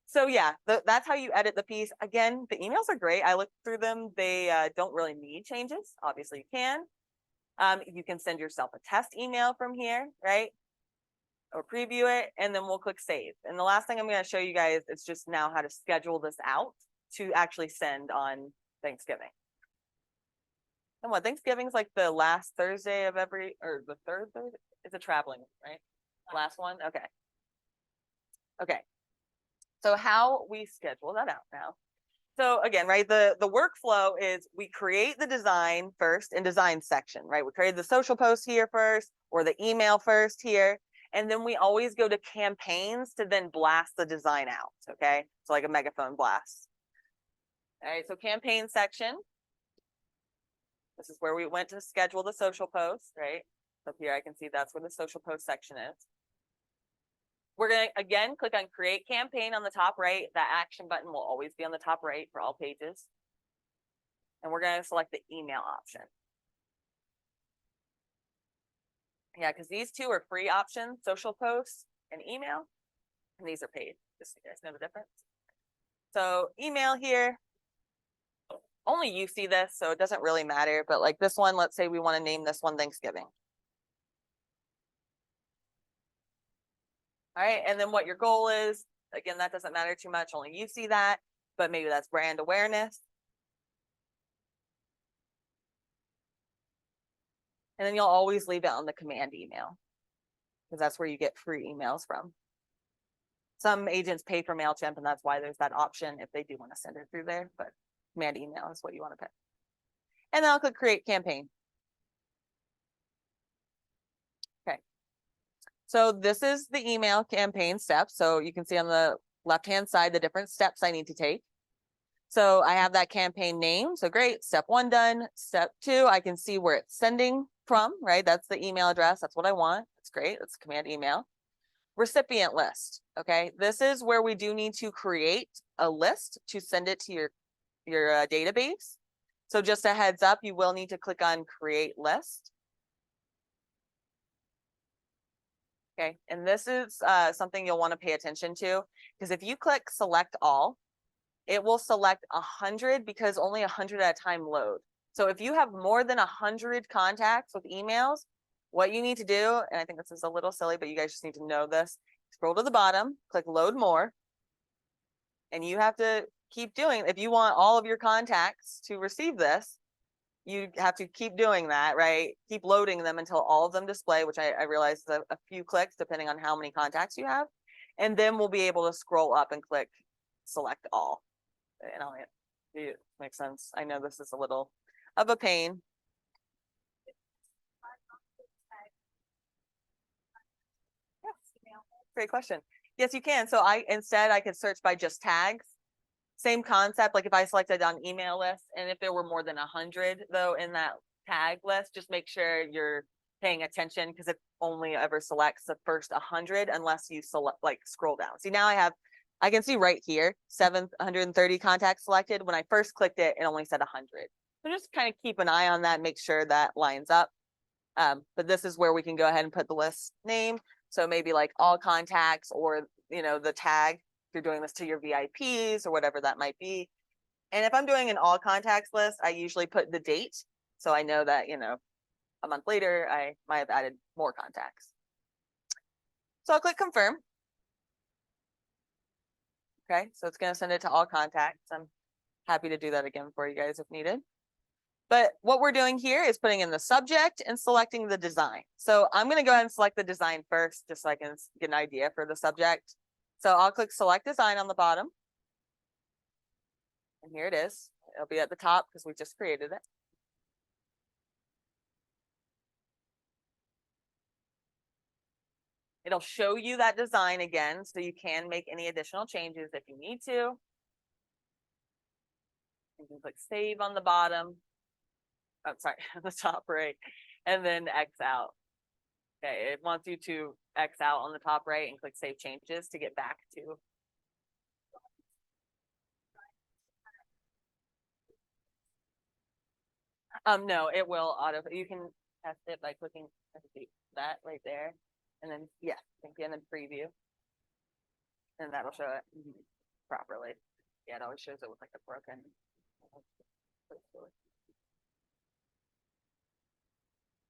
So yeah, that's how you edit the piece. Again, the emails are great. I looked through them. They don't really need changes. Obviously you can. You can send yourself a test email from here, right? Or preview it, and then we'll click save. And the last thing I'm going to show you guys is just now how to schedule this out to actually send on Thanksgiving. And what, Thanksgiving's like the last Thursday of every, or the third Thursday? It's a traveling, right? Last one? Okay. Okay. So how we schedule that out now. So again, right, the workflow is we create the design first in design section, right? We created the social post here first or the email first here. And then we always go to campaigns to then blast the design out, okay? So like a megaphone blast. All right, so campaign section. This is where we went to schedule the social post, right? Up here, I can see that's where the social post section is. We're going to, again, click on Create Campaign on the top right. That action button will always be on the top right for all pages. And we're going to select the email option. Yeah, because these two are free options, social posts and email. And these are paid, just so you guys know the difference. So email here, only you see this, so it doesn't really matter. But like this one, let's say we want to name this one Thanksgiving. All right, and then what your goal is, again, that doesn't matter too much, only you see that, but maybe that's brand awareness. And then you'll always leave it on the command email because that's where you get free emails from. Some agents pay for MailChimp, and that's why there's that option if they do want to send it through there, but command email is what you want to pay. And then I'll click Create Campaign. Okay. So this is the email campaign steps. So you can see on the left-hand side, the different steps I need to take. So I have that campaign name. So great. Step 1 done. Step 2, I can see where it's sending from, right? That's the email address. That's what I want. That's great. That's command email. Recipient list. Okay. This is where we do need to create a list to send it to your database. So just a heads up, you will need to click on Create List. Okay, and this is something you'll want to pay attention to, because if you click Select All, it will select 100 because only 100 at a time load. So if you have more than 100 contacts with emails, what you need to do, and I think this is a little silly, but you guys just need to know this, scroll to the bottom, click Load More, and you have to keep doing, if you want all of your contacts to receive this, you have to keep doing that, right? Keep loading them until all of them display, which I realize is a few clicks depending on how many contacts you have. And then we'll be able to scroll up and click Select All. And I'll, it makes sense. I know this is a little of a pain. Yeah. Great question. Yes, you can. So instead I could search by just tags. Same concept, like if I selected on email list, and if there were more than 100 though in that tag list, just make sure you're paying attention, because only ever selects the first 100 unless you select, like, scroll down. See, now I can see right here, 730 contacts selected. When I first clicked it, it only said 100. So just kind of keep an eye on that, make sure that lines up. But this is where we can go ahead and put the list name. So maybe like all contacts, or, you know, the tag, if you're doing this to your VIPs or whatever that might be. And if I'm doing an all contacts list, I usually put the date. So I know that, you know, a month later, I might have added more contacts. So I'll click confirm. Okay, so it's going to send it to all contacts. I'm happy to do that again for you guys if needed. But what we're doing here is putting in the subject and selecting the design. So I'm going to go ahead and select the design first, just so I can get an idea for the subject. So I'll click select design on the bottom. And here it is. It'll be at the top because we just created it. It'll show you that design again, so you can make any additional changes if you need to. You can click save on the bottom. Oh, sorry, the top right, and then X out. Okay, it wants you to X out on the top right and click save changes to get back to. No, it will auto. You can test it by clicking that right there, and then yeah, and then preview, and that'll show it properly. Yeah, it always shows it with like a broken.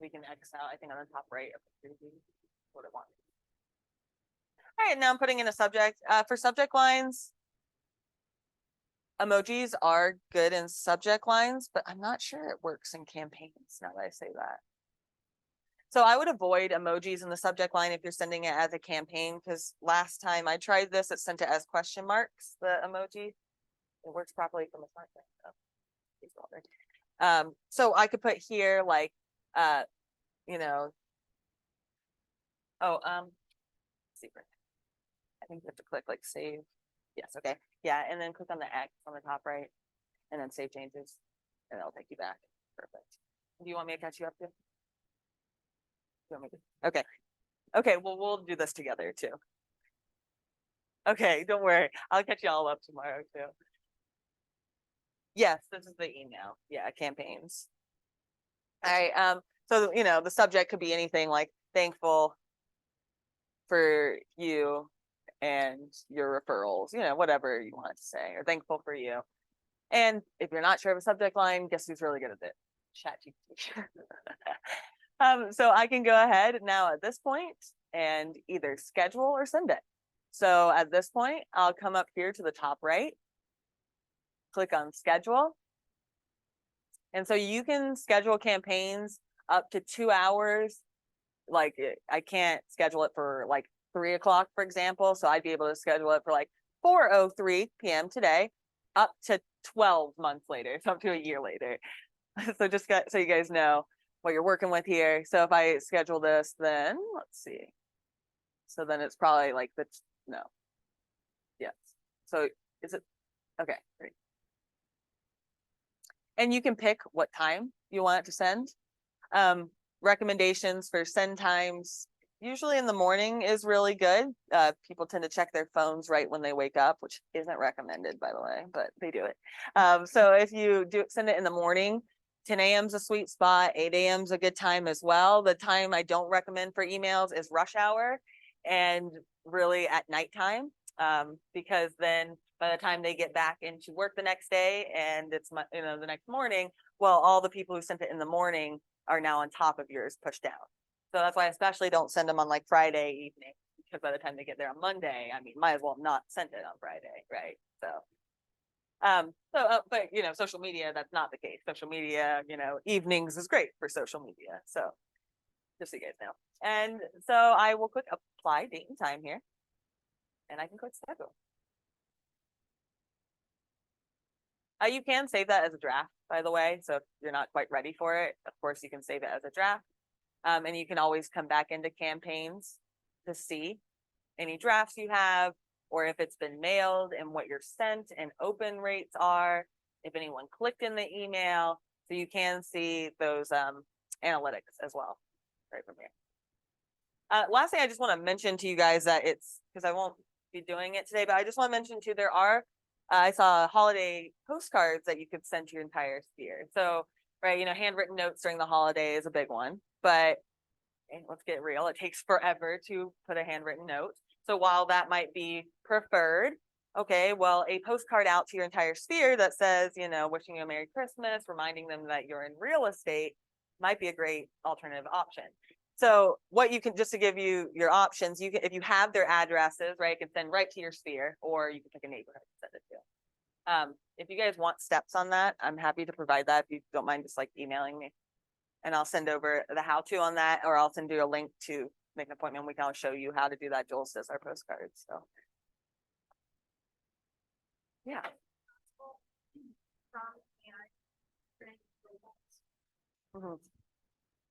We can X out, I think, on the top right of the preview what it wants. All right, now I'm putting in a subject. For subject lines, emojis are good in subject lines, but I'm not sure it works in campaigns now that I say that. So I would avoid emojis in the subject line if you're sending it as a campaign, because last time I tried this, it sent it as question marks, the emoji. It works properly from a smartphone. So I could put here like, you know, secret. I think you have to click like save. Yes, okay. Yeah, and then click on the X on the top right, and then save changes, and it'll take you back. Perfect. Do you want me to catch you up too? You want me to? Okay. Okay, well, we'll do this together too. Okay, don't worry. I'll catch you all up tomorrow too. Yes, this is the email. Yeah, campaigns. All right. So, you know, the subject could be anything like thankful for you and your referrals, you know, whatever you want to say, or thankful for you. And if you're not sure of a subject line, guess who's really good at it? ChatGPT. So I can go ahead now at this point and either schedule or send it. So at this point, I'll come up here to the top right, click on schedule. And so you can schedule campaigns up to 2 hours. Like I can't schedule it for like 3 o'clock, for example. So I'd be able to schedule it for like 4:03 p.m. today, up to 12 months later, so up to a year later. So just so you guys know what you're working with here. So if I schedule this, then let's see. So then it's probably like no. Yes. So is it okay? Great. And you can pick what time you want it to send. Recommendations for send times, usually in the morning is really good. People tend to check their phones right when they wake up, which isn't recommended, by the way, but they do it. So if you send it in the morning, 10 a.m. is a sweet spot. 8 a.m. is a good time as well. The time I don't recommend for emails is rush hour and really at nighttime, because then by the time they get back into work the next day and it's the next morning, well, all the people who sent it in the morning are now on top of yours pushed down. So that's why I especially don't send them on like Friday evening, because by the time they get there on Monday, I mean, might as well not send it on Friday, right? So, but you know, social media, that's not the case. Social media, you know, evenings is great for social media. So just so you guys know. And so I will click apply date and time here, and I can click schedule. You can save that as a draft, by the way. So if you're not quite ready for it, of course, you can save it as a draft. And you can always come back into campaigns to see any drafts you have, or if it's been mailed and what your sent and open rates are, if anyone clicked in the email. So you can see those analytics as well, right from here. Last thing I just want to mention to you guys that it's because I won't be doing it today, but I just want to mention too, there are, I saw holiday postcards that you could send to your entire sphere. So, right, handwritten notes during the holiday is a big one, but let's get real, it takes forever to put a handwritten note. So while that might be preferred, okay, well, a postcard out to your entire sphere that says, wishing you a Merry Christmas, reminding them that you're in real estate might be a great alternative option. So what you can, just to give you your options, you can, if you have their addresses, right, you can send right to your sphere, or you can pick a neighborhood and send it to. If you guys want steps on that, I'm happy to provide that. If you don't mind just like emailing me, and I'll send over the how-to on that, or I'll send you a link to make an appointment. We can show you how to do that. JuLeah does our postcards. So yeah. Mhm.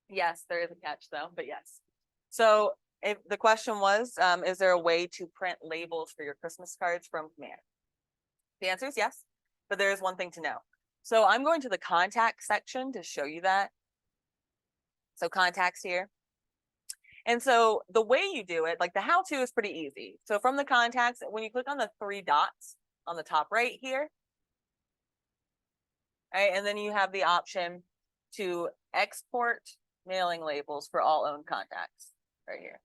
Yes, there is a catch though, but yes. So if the question was, is there a way to print labels for your Christmas cards from command? The answer is yes, but there is one thing to know. So I'm going to the contact section to show you that. So contacts here. And so the way you do it, like the how-to is pretty easy. So from the contacts, when you click on the 3 dots on the top right here, right, and then you have the option to export mailing labels for all owned contacts right here.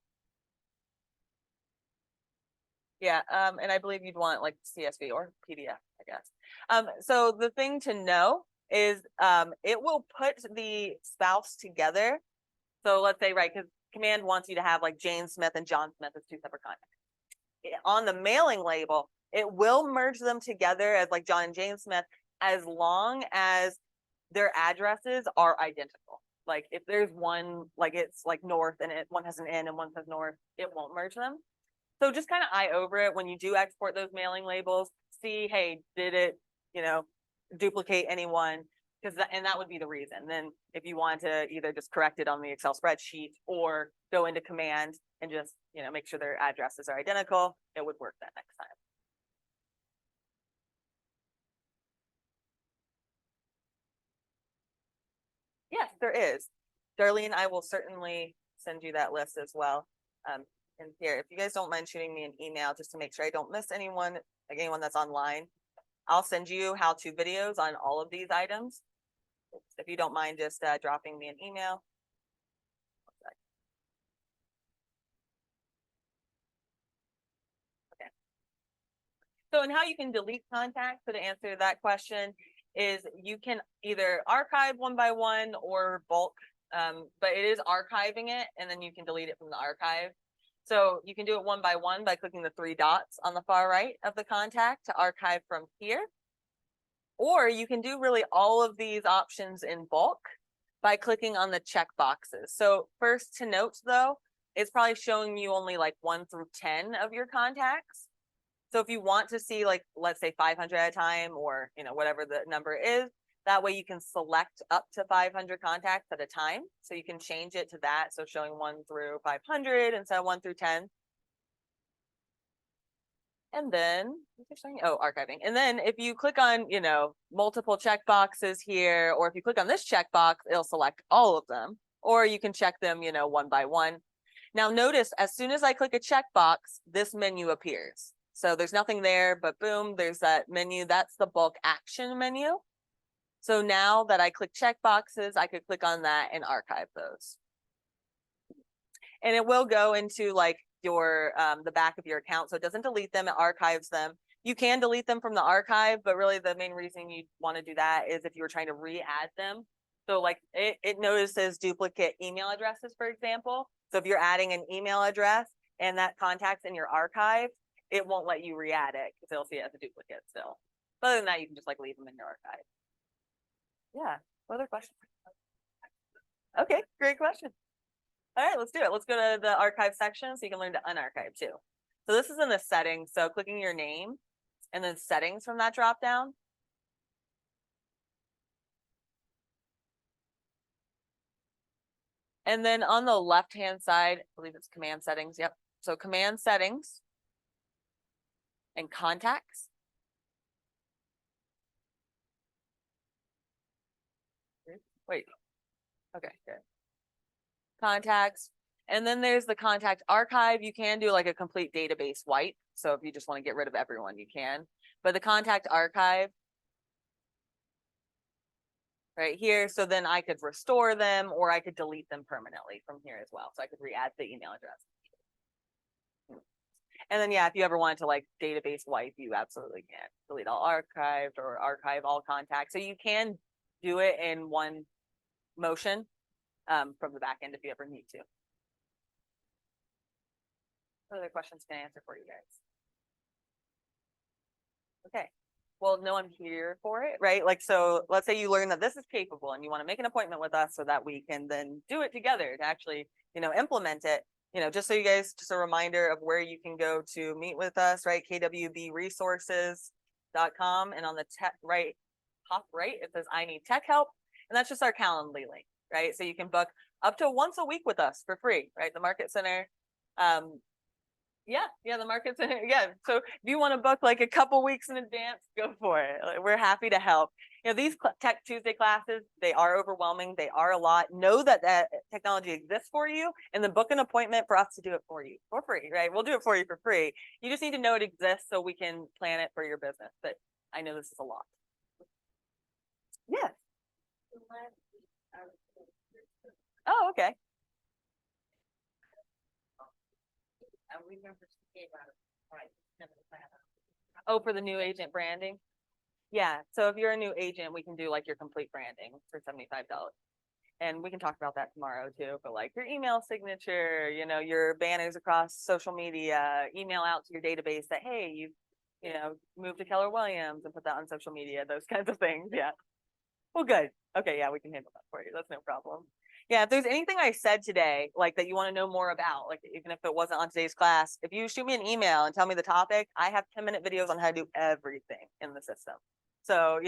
Yeah, and I believe you'd want like CSV or PDF, I guess. So the thing to know is it will put the spouse together. So let's say, right, because command wants you to have like Jane Smith and John Smith as 2 separate contacts. On the mailing label, it will merge them together as like John and Jane Smith, as long as their addresses are identical. Like if there's one, like it's like north and one has an N and one says north, it won't merge them. So just kind of eye over it when you do export those mailing labels, see, hey, did it, duplicate anyone? Because and that would be the reason. Then if you want to either just correct it on the Excel spreadsheet or go into command and just, make sure their addresses are identical, it would work that next time. Yes, there is. Darlene, I will certainly send you that list as well. And here, if you guys don't mind shooting me an email just to make sure I don't miss anyone, like anyone that's online, I'll send you how-to videos on all of these items. If you don't mind just dropping me an email. Okay. So, and how you can delete contacts, so to answer that question, is you can either archive one by one or bulk, but it is archiving it, and then you can delete it from the archive. So you can do it one by one by clicking the 3 dots on the far right of the contact to archive from here. Or you can do really all of these options in bulk by clicking on the check boxes. So first to note though, it's probably showing you only like 1 through 10 of your contacts. So if you want to see like, let's say 500 at a time, or whatever the number is, that way you can select up to 500 contacts at a time. So you can change it to that. So showing 1 through 500 instead of 1 through 10. And then, archiving. And then if you click on, multiple check boxes here, or if you click on this checkbox, it'll select all of them, or you can check them, one by one. Now notice, as soon as I click a checkbox, this menu appears. So there's nothing there, but boom, there's that menu. That's the bulk action menu. So now that I click checkboxes, I could click on that and archive those. And it will go into like your the back of your account, so it doesn't delete them, it archives them. You can delete them from the archive, but really the main reason you want to do that is if you were trying to re-add them. So like it notices duplicate email addresses, for example. So if you're adding an email address and that contact's in your archive, it won't let you re-add it because it'll see it as a duplicate still. But other than that, you can just like leave them in your archive. Yeah. What other questions? Okay, great question. All right, let's do it. Let's go to the archive section so you can learn to unarchive too. So this is in the settings. So clicking your name and then settings from that drop down. And then on the left-hand side, I believe it's command settings. Yep. So command settings and contacts. Wait. Okay, good. Contacts. And then there's the contact archive. You can do like a complete database wipe. So if you just want to get rid of everyone, you can. But the contact archive right here, so then I could restore them or I could delete them permanently from here as well. So I could re-add the email address. And then, yeah, if you ever wanted to like database wipe, you absolutely can delete all archived or archive all contacts. So you can do it in one motion from the back end if you ever need to. What other questions can I answer for you guys? Okay. Well, no, I'm here for it, right? Like, so let's say you learn that this is capable and you want to make an appointment with us so that we can then do it together to actually, implement it. Just so you guys, just a reminder of where you can go to meet with us, right? kwbresources.com, and on the top right, it says I need tech help. And that's just our Calendly link, right? So you can book up to once a week with us for free, right? The Market Center. Yeah, the Market Center. Yeah. So if you want to book like a couple weeks in advance, go for it. Like, we're happy to help. These Tech Tuesday classes, they are overwhelming. They are a lot. Know that technology exists for you, and then book an appointment for us to do it for you for free, right? We'll do it for you for free. You just need to know it exists so we can plan it for your business. But I know this is a lot. Yeah. Oh, okay. I remember she gave out a price. Oh, for the new agent branding? Yeah, so if you're a new agent, we can do like your complete branding for $75. And we can talk about that tomorrow too, but like your email signature, your banners across social media, email out to your database that, hey, you moved to Keller Williams and put that on social media, those kinds of things. Yeah. Well, good. Okay, yeah, we can handle that for you. That's no problem. Yeah, if there's anything I said today, like that you want to know more about, like even if it wasn't on today's class, if you shoot me an email and tell me the topic, I have 10-minute videos on how to do everything in the system. So,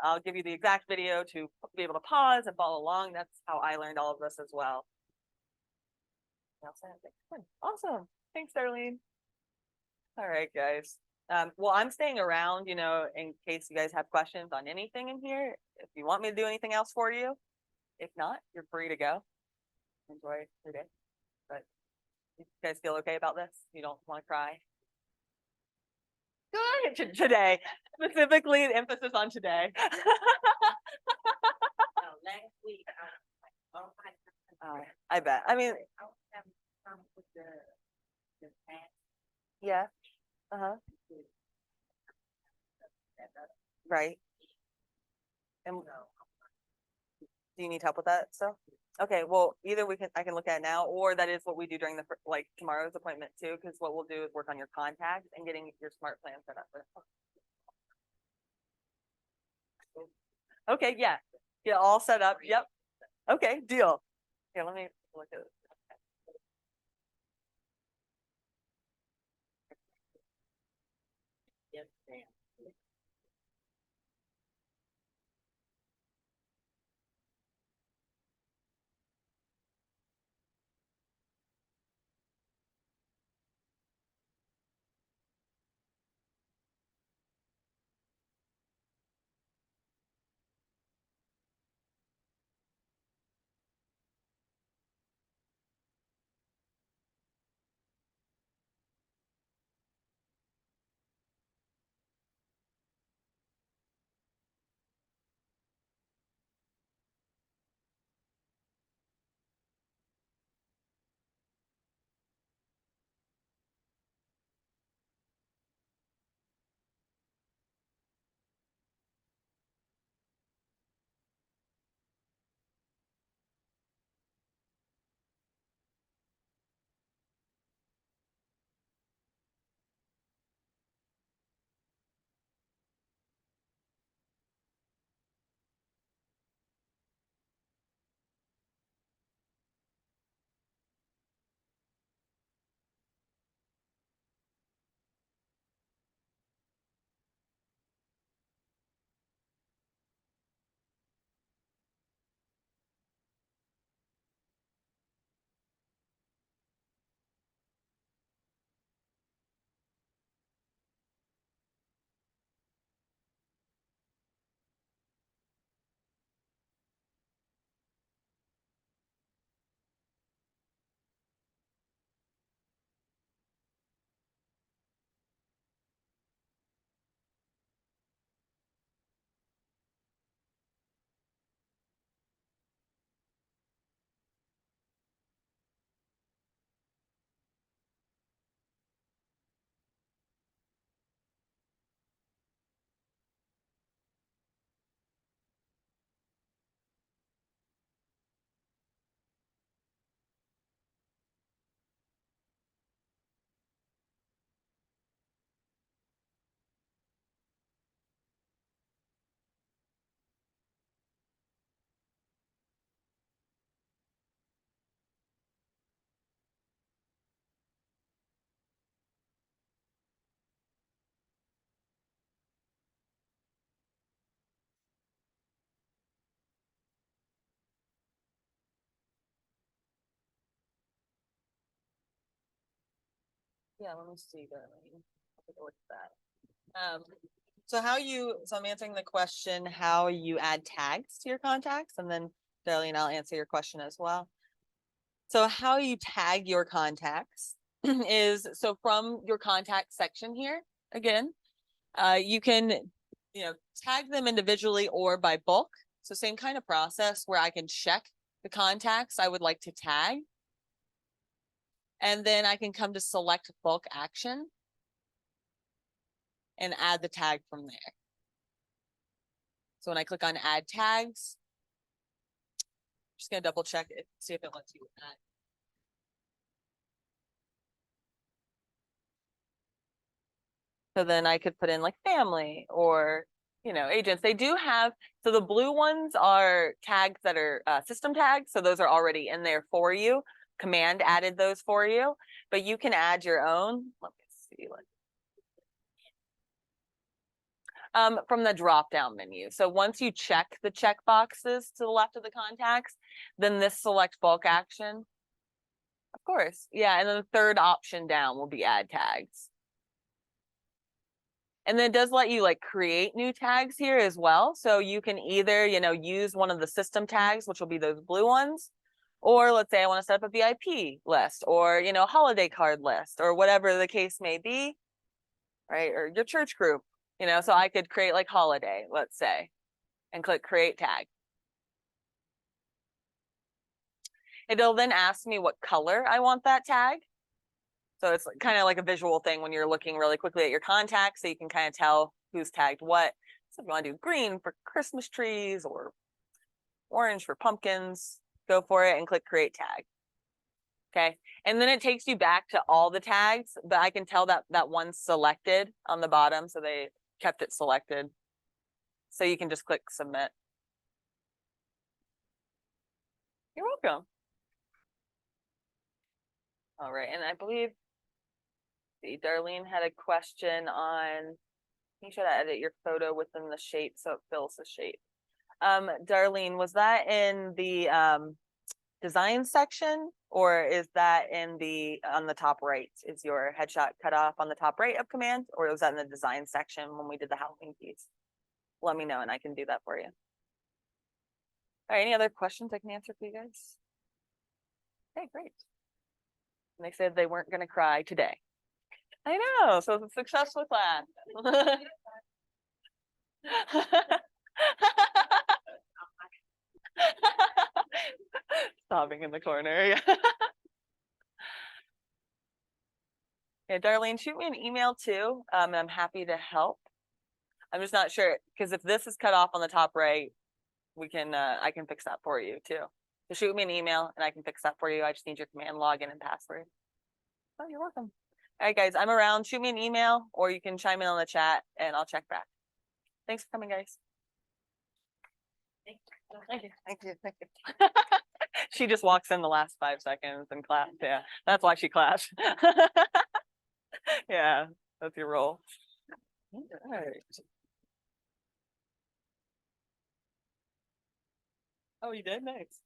I'll give you the exact video to be able to pause and follow along. That's how I learned all of this as well. Awesome. Thanks, Darlene. All right, guys. Well, I'm staying around, in case you guys have questions on anything in here. If you want me to do anything else for you, if not, you're free to go. Enjoy your day. But you guys feel okay about this? You don't want to cry? Good. Today, specifically, the emphasis on today. Last week, oh my. I bet. I mean, I was having some with the past. yeah. Uh-huh. Right. And do you need help with that stuff? Okay, well, either I can look at it now, or that is what we do during tomorrow's appointment too, because what we'll do is work on your contacts and getting your smart plan set up. Okay, yeah. Get all set up. Yep. Okay, deal. Here, let me look at it. Yes, ma'am. Yeah, let me see, Darlene. I'll take a look at that. So I'm answering the question, how you add tags to your contacts, and then Darlene, I'll answer your question as well. So how you tag your contacts is, so from your contact section here, again, you can, tag them individually or by bulk. So same kind of process where I can check the contacts I would like to tag. And then I can come to select bulk action and add the tag from there. So when I click on add tags, I'm just gonna double check it, see if it lets you add. So then I could put in like family or, agents. They do have, so the blue ones are tags that are system tags. So those are already in there for you. Command added those for you, but you can add your own. Let me see. From the drop down menu. So once you check the check boxes to the left of the contacts, then this select bulk action. Of course. Yeah. And then the third option down will be add tags. And then it does let you like create new tags here as well. So you can either, use one of the system tags, which will be those blue ones, or let's say I want to set up a VIP list or, holiday card list or whatever the case may be, right? Or your church group, so I could create like holiday, let's say, and click create tag. It'll then ask me what color I want that tag. So it's kind of like a visual thing when you're looking really quickly at your contacts, so you can kind of tell who's tagged what. So if you want to do green for Christmas trees or orange for pumpkins, go for it and click create tag. Okay, and then it takes you back to all the tags, but I can tell that that one's selected on the bottom, so they kept it selected. So you can just click submit. You're welcome. All right, and I believe Darlene had a question on making sure to edit your photo within the shape so it fills the shape. Darlene, was that in the design section, or is that in on the top right? Is your headshot cut off on the top right of command, or was that in the design section when we did the Halloween piece? Let me know and I can do that for you. All right, any other questions I can answer for you guys? Okay, great. And they said they weren't going to cry today. I know, so it's a successful class. Sobbing in the corner. Yeah. Yeah, Darlene, shoot me an email too. And I'm happy to help. I'm just not sure because if this is cut off on the top right, we can I can fix that for you too. So shoot me an email and I can fix that for you. I just need your command login and password. Oh, you're welcome. All right, guys, I'm around. Shoot me an email or you can chime in on the chat and I'll check back. Thanks for coming, guys. Thank you. Thank you. Thank you. She just walks in the last 5 seconds and claps. Yeah, that's why she claps. Yeah, that's your role. All right. Oh, you did? Nice.